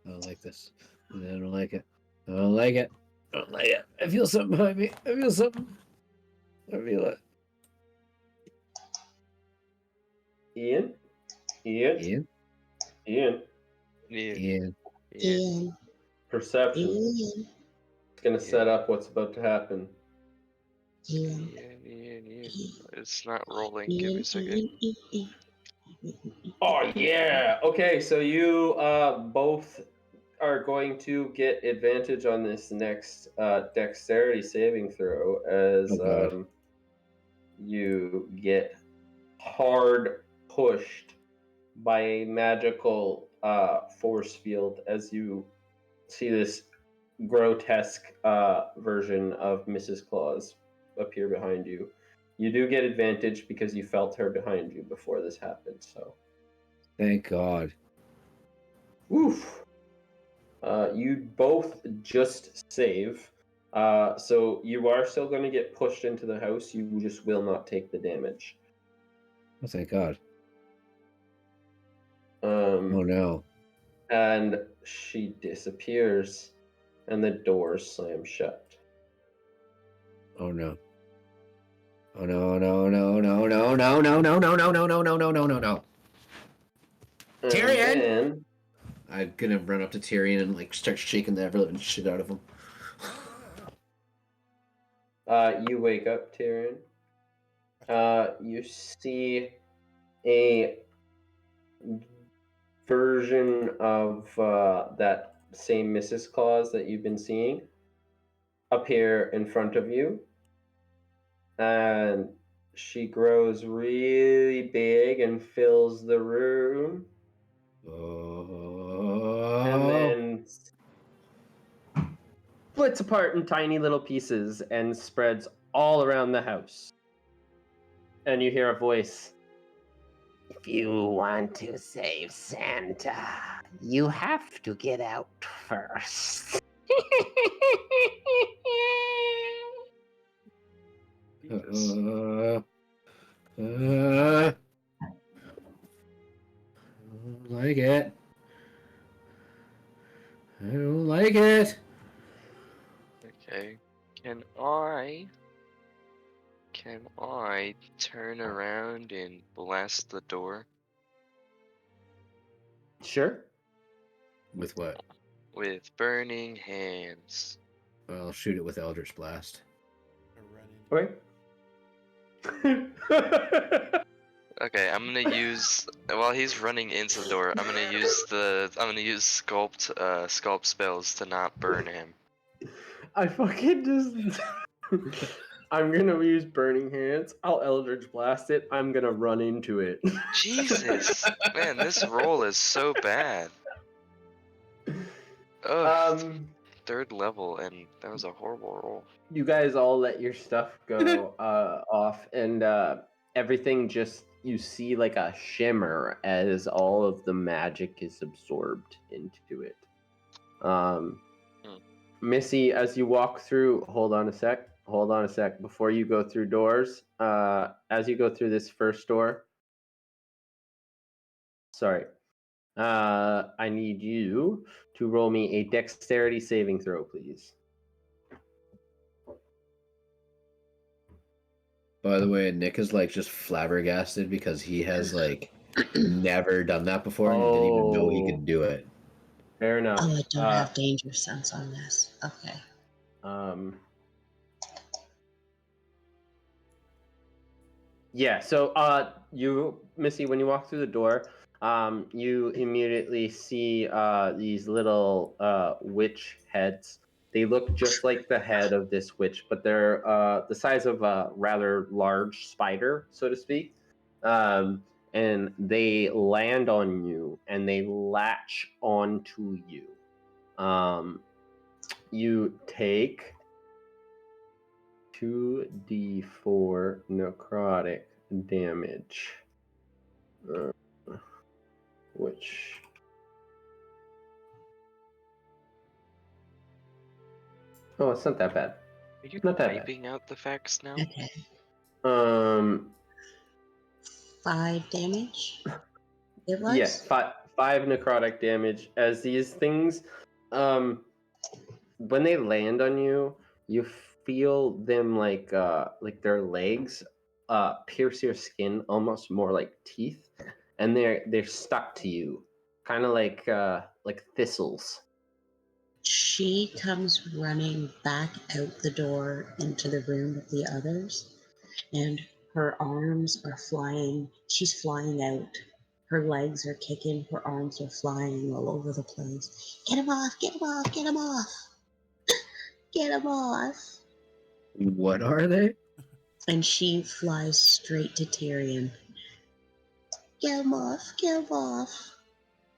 I don't like this. I don't like it. I don't like it. I don't like it. I feel something behind me. I feel something. I feel it. Ian? Ian? Ian? Ian? Yeah. Ian. Ian. Perception. Ian. It's gonna set up what's about to happen. Ian. It's not rolling. Give me a Ian. second. Ian. Oh yeah. Okay, so you both are going to get advantage on this next dexterity saving throw as Oh, God. you get hard pushed by a magical force field as you see this grotesque version of Mrs. Claus appear behind you. You do get advantage because you felt her behind you before this happened, so. Thank God. Oof. You both just save. So you are still going to get pushed into the house. You just will not take the damage. Oh, thank God. Oh no. And she disappears, and the doors slam shut. Oh no. Oh no, no, no, no, no, no, no, no, no, no, no, no, no, no, no, no, no. Tyrion! Then, I'm gonna run up to Tyrion and like start shaking the ever-living shit out of him. you wake up, Tyrion. You see a version of that same Mrs. Claus that you've been seeing appear in front of you. And she grows really big and fills the room. And then splits apart in tiny little pieces and spreads all around the house. And you hear a voice. If you want to save Santa, you have to get out first. I don't like it. I don't like it. Okay. Can I turn around and blast the door Sure. With what? with burning hands? Well, I'll shoot it with Eldritch Blast. Or run in. Okay. Okay, I'm gonna use while he's running into the door. I'm gonna use sculpt spells to not burn him. I fucking just. I'm gonna use Burning Hands. I'll Eldritch Blast it. I'm gonna run into it. Jesus, man, this roll is so bad. Oh, third level, and that was a horrible roll. You guys all let your stuff go off, and everything just you see like a shimmer as all of the magic is absorbed into it. Missy, as you walk through, hold on a sec. Before you go through doors, as you go through this first door, sorry, I need you to roll me a dexterity saving throw, please. By the way, Nick is like just flabbergasted because he has like never done that before and he didn't even know he could do it. Fair enough. Oh, I don't have danger sense on this. Okay. Yeah, so you, Missy, when you walk through the door, you immediately see these little witch heads. They look just like the head of this witch, but they're the size of a rather large spider, so to speak. And they land on you and they latch onto you. You take 2d4 necrotic damage. Which it's not that bad. Are you Not that bad. typing out the facts now? Okay. 5 damage. It was. Yeah, five necrotic damage. As these things, when they land on you, you feel them like their legs, pierce your skin almost more like teeth, and they're stuck to you, kind of like thistles. She comes running back out the door into the room with the others, and her arms are flying. She's flying out. Her legs are kicking. Her arms are flying all over the place. Get him off! Get him off! Get him off! Get him off! What are they? And she flies straight to Tyrion. Get him off! Get him off!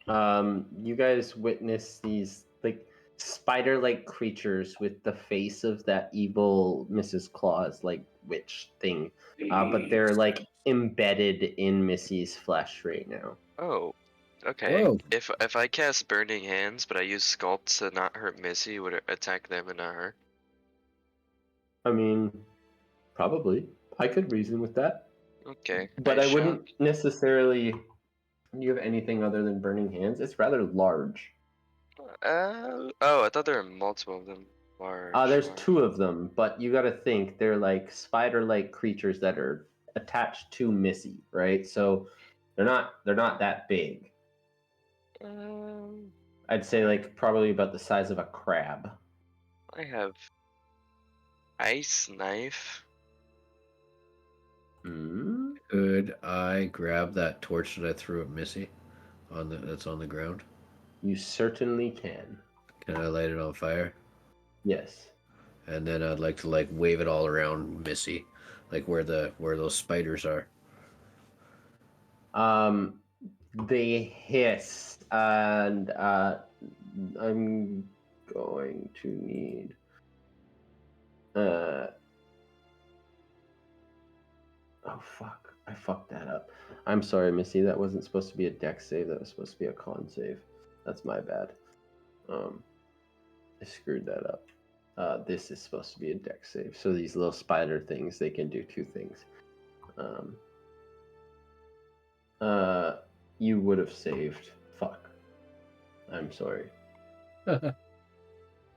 You guys witness these like spider-like creatures with the face of that evil Mrs. Claus like witch thing, but they're like embedded in Missy's flesh right now. Oh, okay. Whoa. If I cast Burning Hands, but I use Sculpt to not hurt Missy, would it attack them and not her? I mean, probably. I could reason with that, Okay. but I wouldn't shock. necessarily. Do you have anything other than Burning Hands? It's rather large. Oh, I thought there were multiple of them. Large. There's large. 2 of them, but you got to think they're like spider-like creatures that are attached to Missy, right? So they're not that big. Um, I'd say like probably about the size of a crab. I have Ice Knife. Hmm? Could I grab that torch that I threw at Missy that's on the ground? You certainly can. Can I light it on fire? Yes. And then I'd like to like wave it all around Missy, like where those spiders are. They hiss, and I'm going to need. Oh fuck! I fucked that up. I'm sorry, Missy. That wasn't supposed to be a dex save. That was supposed to be a con save. That's my bad. I screwed that up. This is supposed to be a dex save. So these little spider things, they can do 2 things. You would have saved. Fuck. I'm sorry.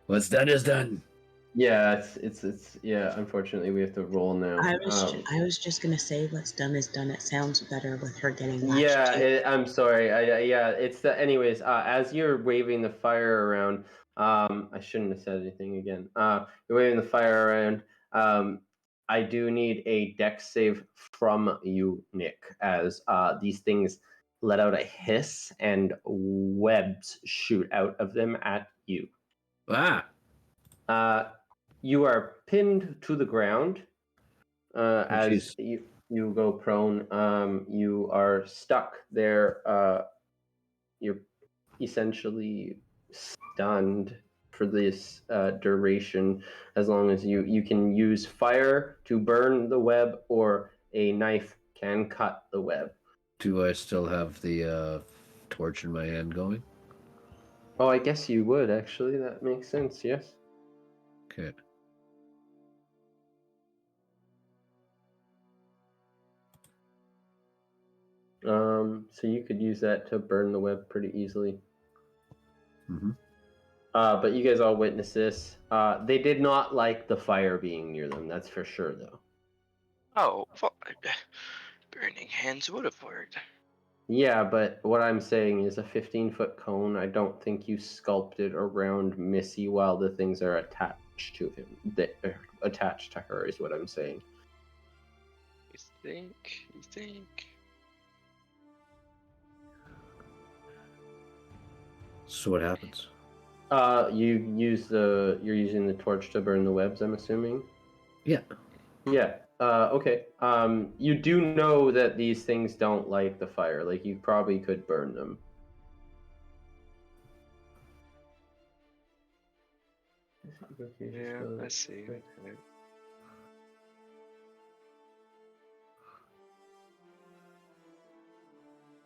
What's done is done. Yeah, it's yeah. Unfortunately, we have to roll now. I was just gonna say what's done is done. It sounds better with her getting latched Yeah, to. I'm sorry. Yeah, it's the. Anyways, as you're waving the fire around, I shouldn't have said anything again. You're waving the fire around. I do need a dex save from you, Nick, as these things let out a hiss and webs shoot out of them at you. Ah. You are pinned to the ground as geez. you go prone. You are stuck there. You're essentially stunned for this duration, as long as you can use fire to burn the web, or a knife can cut the web. Do I still have the torch in my hand going? Oh, I guess you would actually. That makes sense. Yes. Okay. So you could use that to burn the web pretty easily. Mm-hmm. But you guys all witness this. They did not like the fire being near them. That's for sure, though. Oh, burning hands would have worked. Yeah, but what I'm saying is a 15-foot cone. I don't think you sculpted around Missy while the things are attached to him. Attached to her is what I'm saying. You think? You think? So what happens? You're using the torch to burn the webs, I'm assuming? Yeah. Yeah. Okay. You do know that these things don't like the fire. Like, you probably could burn them. Yeah, I see. Okay.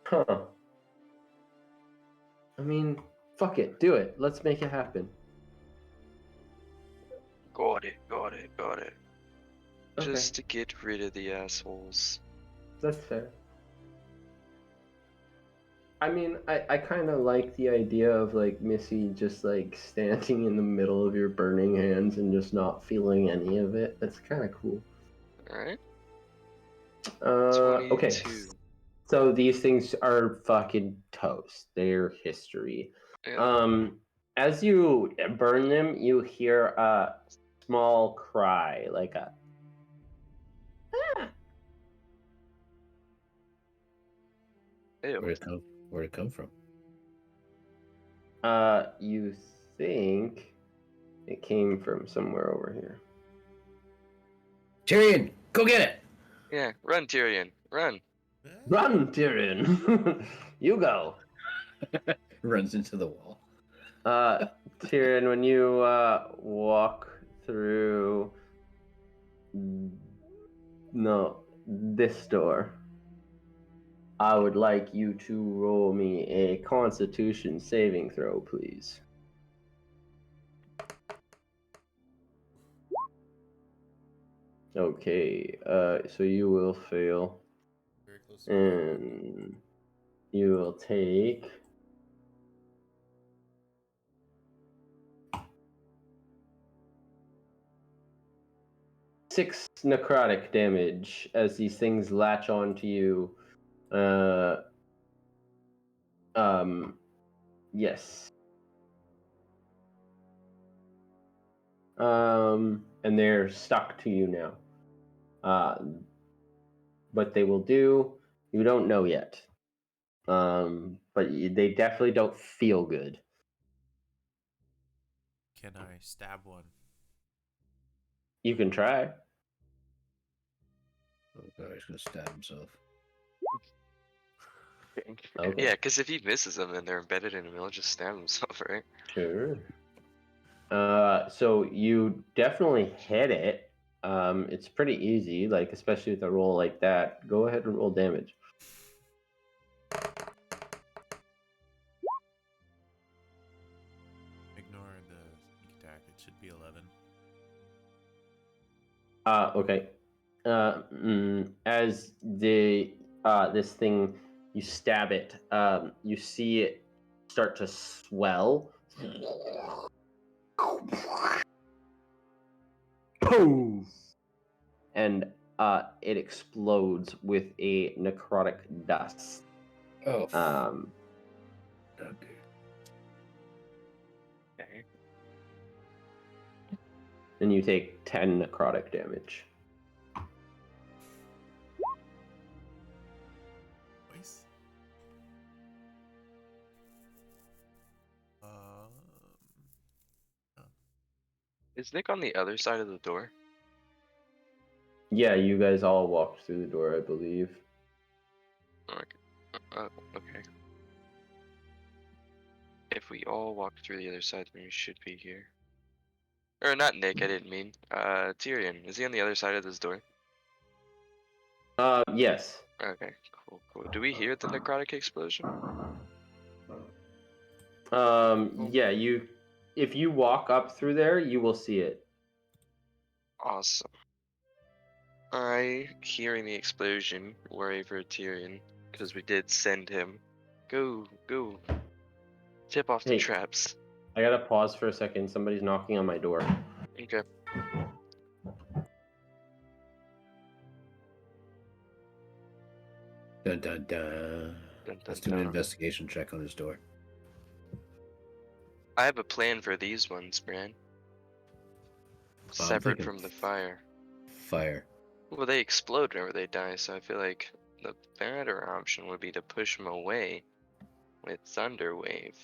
Huh. I mean, fuck it. Do it. Let's make it happen. Got it, got it, got it. Okay. Just to get rid of the assholes. That's fair. I mean, I kind of like the idea of, like, Missy just, like, standing in the middle of your burning hands and just not feeling any of it. That's kind of cool. Alright? Okay. 22. So these things are fucking toast. They're history. Yeah. As you burn them, you hear a small cry, like a... Ew. Where'd it come from? You think it came from somewhere over here. Tyrion, go get it! Yeah, run, Tyrion, run. Run, Tyrion! You go. Runs into the wall. Tyrion, when you walk through this door, I would like you to roll me a Constitution saving throw, please. Okay, so you will fail, Very close to me. and you will take 6 necrotic damage as these things latch onto you. Yes. And they're stuck to you now. What they will do, you don't know yet. But they definitely don't feel good. Can I stab one? You can try. Oh god, he's gonna stab himself. Okay. Yeah, because if he misses them, then they're embedded in him. He'll just stab himself, right? Sure. So you definitely hit it. It's pretty easy, like, especially with a roll like that. Go ahead and roll damage. Ignore the sneak attack. It should be 11. Okay. As this thing, you stab it, you see it start to swell. Boom! And it explodes with a necrotic dust. Oh, Um, okay. Okay. and you take 10 necrotic damage. Nice. Is Nick on the other side of the door? Yeah, you guys all walked through the door, I believe. Okay. If we all walk through the other side, then we should be here. Or not Nick, I didn't mean. Tyrion, is he on the other side of this door? Yes. Okay, cool. Do we hear the necrotic explosion? Yeah, if you walk up through there, you will see it. Awesome. Hearing the explosion, worry for Tyrion. because we did send him. Go, go. Tip off the Hey. traps. I gotta pause for a second. Somebody's knocking on my door. Okay. Dun, dun, dun. Dun, dun, Let's do an dun. investigation check on his door. I have a plan for these ones, Bran. I'm Severed thinking from the fire. Fire. Well, they explode whenever they die, so I feel like the better option would be to push them away with Thunder Wave.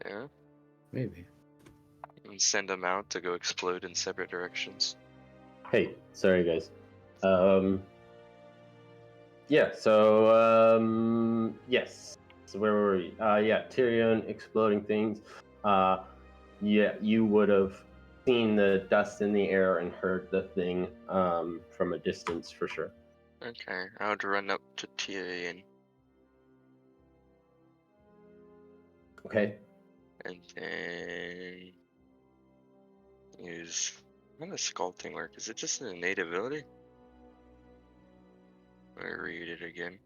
Yeah? Maybe. And send them out to go explode in separate directions. Hey, sorry guys. Yeah, so yes. So where were we? Yeah, Tyrion exploding things. Yeah, you would have seen the dust in the air and heard the thing from a distance for sure. Okay, I would run up to Tyrion Okay. and then use. How does sculpting work? Is it just an innate ability? Let me read it again.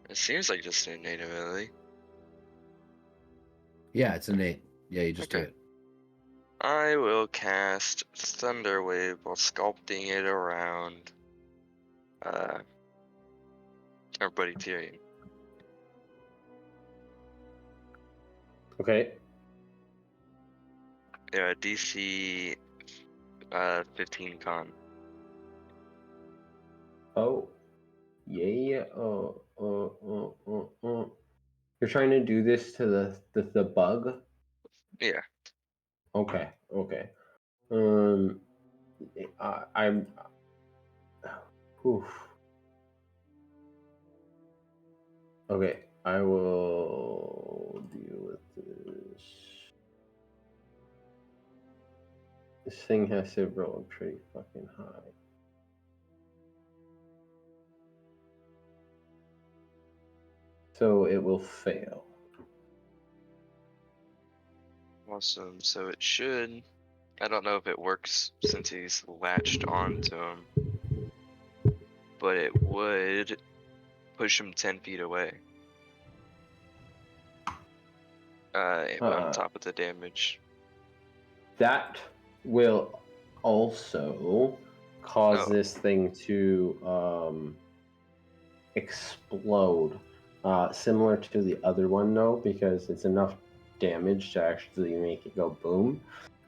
It seems like just an innate ability. Yeah, it's innate. Yeah, you just do Okay. it. I will cast Thunder Wave while sculpting it around our buddy Tyrion. Okay. Yeah, DC 15 con. Oh. Yeah. You're trying to do this to the bug? Yeah. Okay. Okay. I'm. Oof. Okay, I will deal with this. This thing has to roll pretty fucking high. So it will fail. Awesome. So it should. I don't know if it works since he's latched onto him, but it would push him 10 feet away. On top of the damage. That will also cause Oh. this thing to explode. Similar to the other one, though, because it's enough damage to actually make it go boom.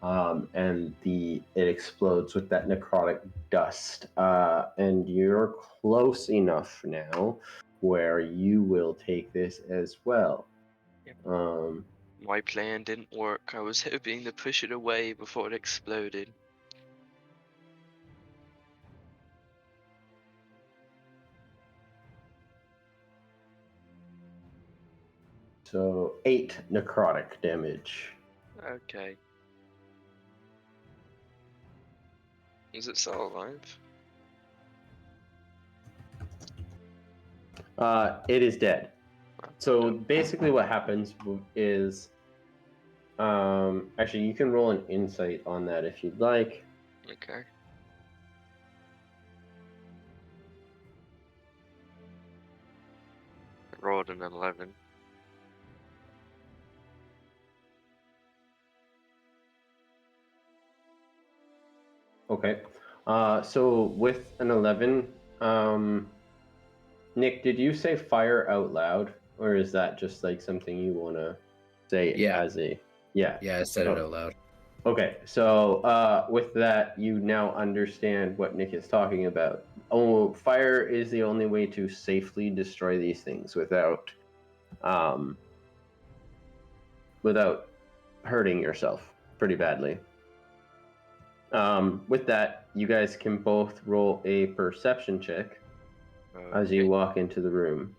And it explodes with that necrotic dust. And you're close enough now where you will take this as well. Yep. My plan didn't work. I was hoping to push it away before it exploded. So 8 necrotic damage. Okay. Is it still alive? It is dead. So No. basically what happens is actually you can roll an insight on that if you'd like. Okay. I rolled an 11. Okay. So with an 11, Nick, did you say fire out loud, or is that just like something you want to say Yeah. as a? Yeah. Yeah, I said it Oh. out loud. Okay. So with that, you now understand what Nick is talking about. Oh, fire is the only way to safely destroy these things without hurting yourself pretty badly. With that, you guys can both roll a perception check as you Okay. walk into the room.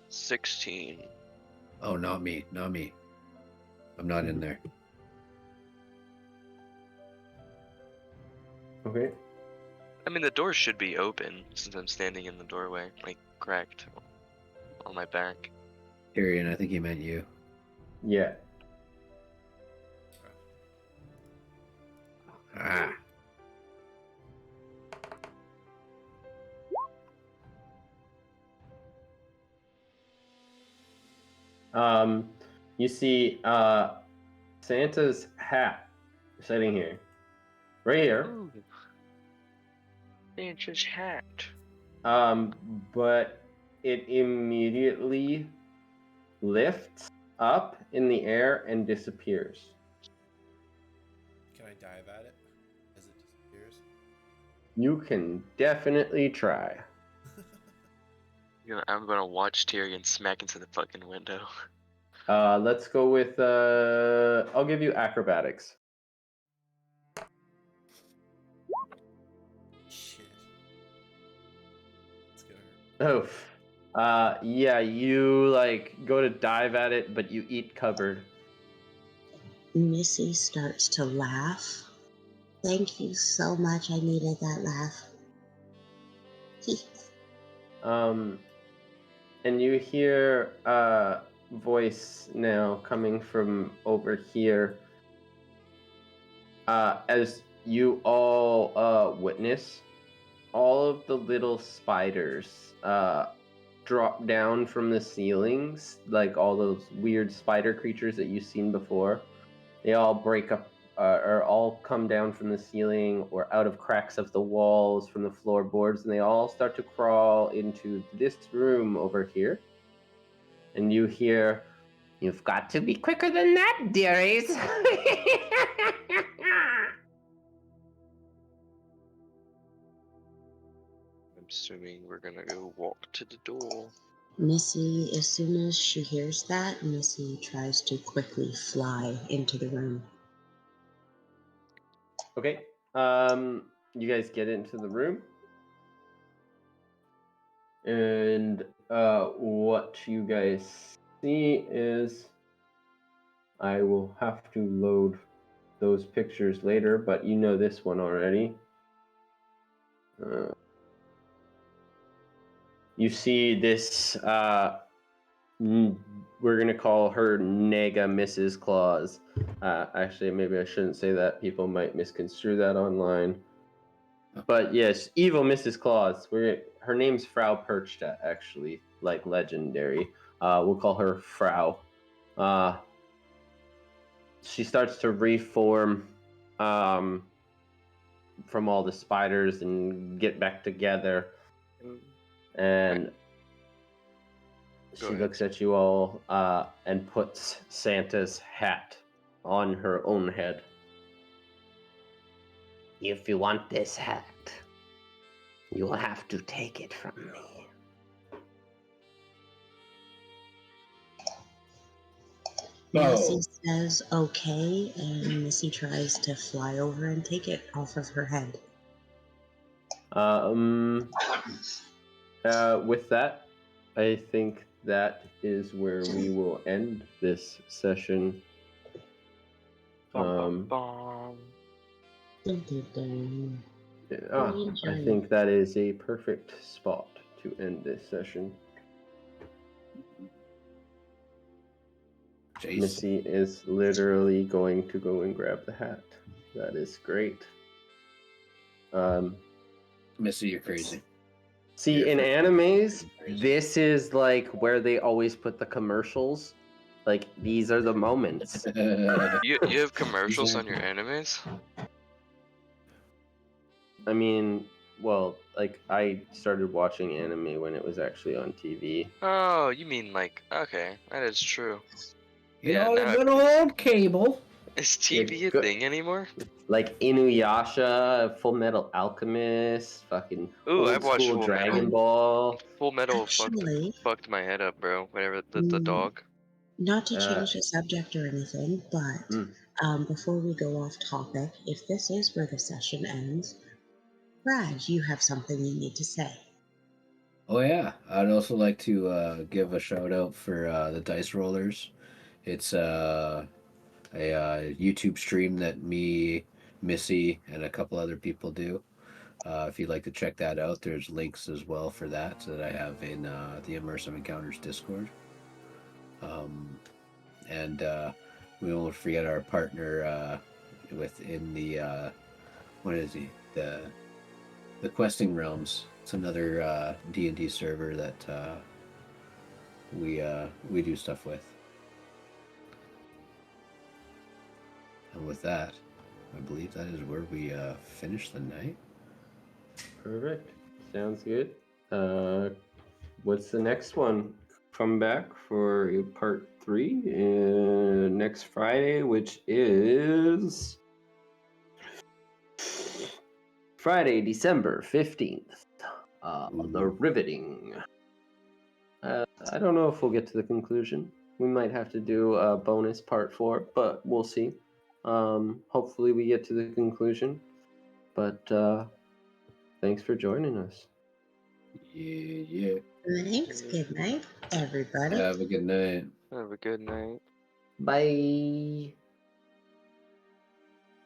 16. Oh, not me. Not me. I'm not in there. Okay. I mean, the door should be open since I'm standing in the doorway, like cracked on my back. Tyrion, I think he meant you. Yeah. Ah. You see Santa's hat sitting here, right here. Ooh. Santa's hat. But it immediately lifts up in the air and disappears. Can I dive at it as it disappears? You can definitely try. I'm gonna watch Tyrion smack into the fucking window. Let's go with I'll give you acrobatics. Shit. It's gonna hurt. Oh. Yeah, you like go to dive at it, but you eat covered. Missy starts to laugh. Thank you so much. I needed that laugh. And you hear a voice now coming from over here. As you all witness, all of the little spiders drop down from the ceilings, like all those weird spider creatures that you've seen before. They all break up or all come down from the ceiling or out of cracks of the walls from the floorboards, and they all start to crawl into this room over here. And you hear, "You've got to be quicker than that, dearies." I'm assuming we're gonna go walk to the door. Missy, as soon as she hears that, Missy tries to quickly fly into the room. Okay. You guys get into the room. And what you guys see is, I will have to load those pictures later, but you know this one already. You see this, we're going to call her Nega Mrs. Claus. Actually, maybe I shouldn't say that. People might misconstrue that online. But yes, evil Mrs. Claus. Her name's Frau Perchta, actually, like legendary. We'll call her Frau. She starts to reform from all the spiders and get back together. And she looks at you all and puts Santa's hat on her own head. If you want this hat, you will have to take it from me. Missy says okay, and Missy tries to fly over and take it off of her head. With that, I think that is where we will end this session. Dun, dun, dun. I think that is a perfect spot to end this session. Jason. Missy is literally going to go and grab the hat. That is great. Missy, you're crazy. See, in animes, this is like where they always put the commercials. Like, these are the moments. You have commercials on your animes? I mean, well, like, I started watching anime when it was actually on TV. Oh, you mean like, okay, that is true. You Yeah, know, the now good old cable. is TV a good- thing anymore? Like Inuyasha, Full Metal Alchemist, fucking Ooh, old I've watched school Full Dragon Metal. Ball. Full Metal Actually, fucked my head up, bro. Whatever, the dog. Not to change the subject or anything, but before we go off topic, if this is where the session ends, Brad, you have something you need to say. Oh yeah, I'd also like to give a shout out for the Dice Rollers. It's a YouTube stream that me, Missy, and a couple other people do. If you'd like to check that out, there's links as well for that I have in the Immersive Encounters Discord. And we won't forget our partner within the what is he? The Questing Realms. It's another D&D server that we do stuff with. with that, I believe that is where we finish the night. Perfect. Sounds good. What's the next one? Come back for part 3 next Friday, which is Friday, December 15th. The riveting. I don't know if we'll get to the conclusion. We might have to do a bonus part 4, but we'll see. Hopefully we get to the conclusion. But thanks for joining us. Yeah. Thanks. Good night, everybody. Have a good night. Have a good night. Bye.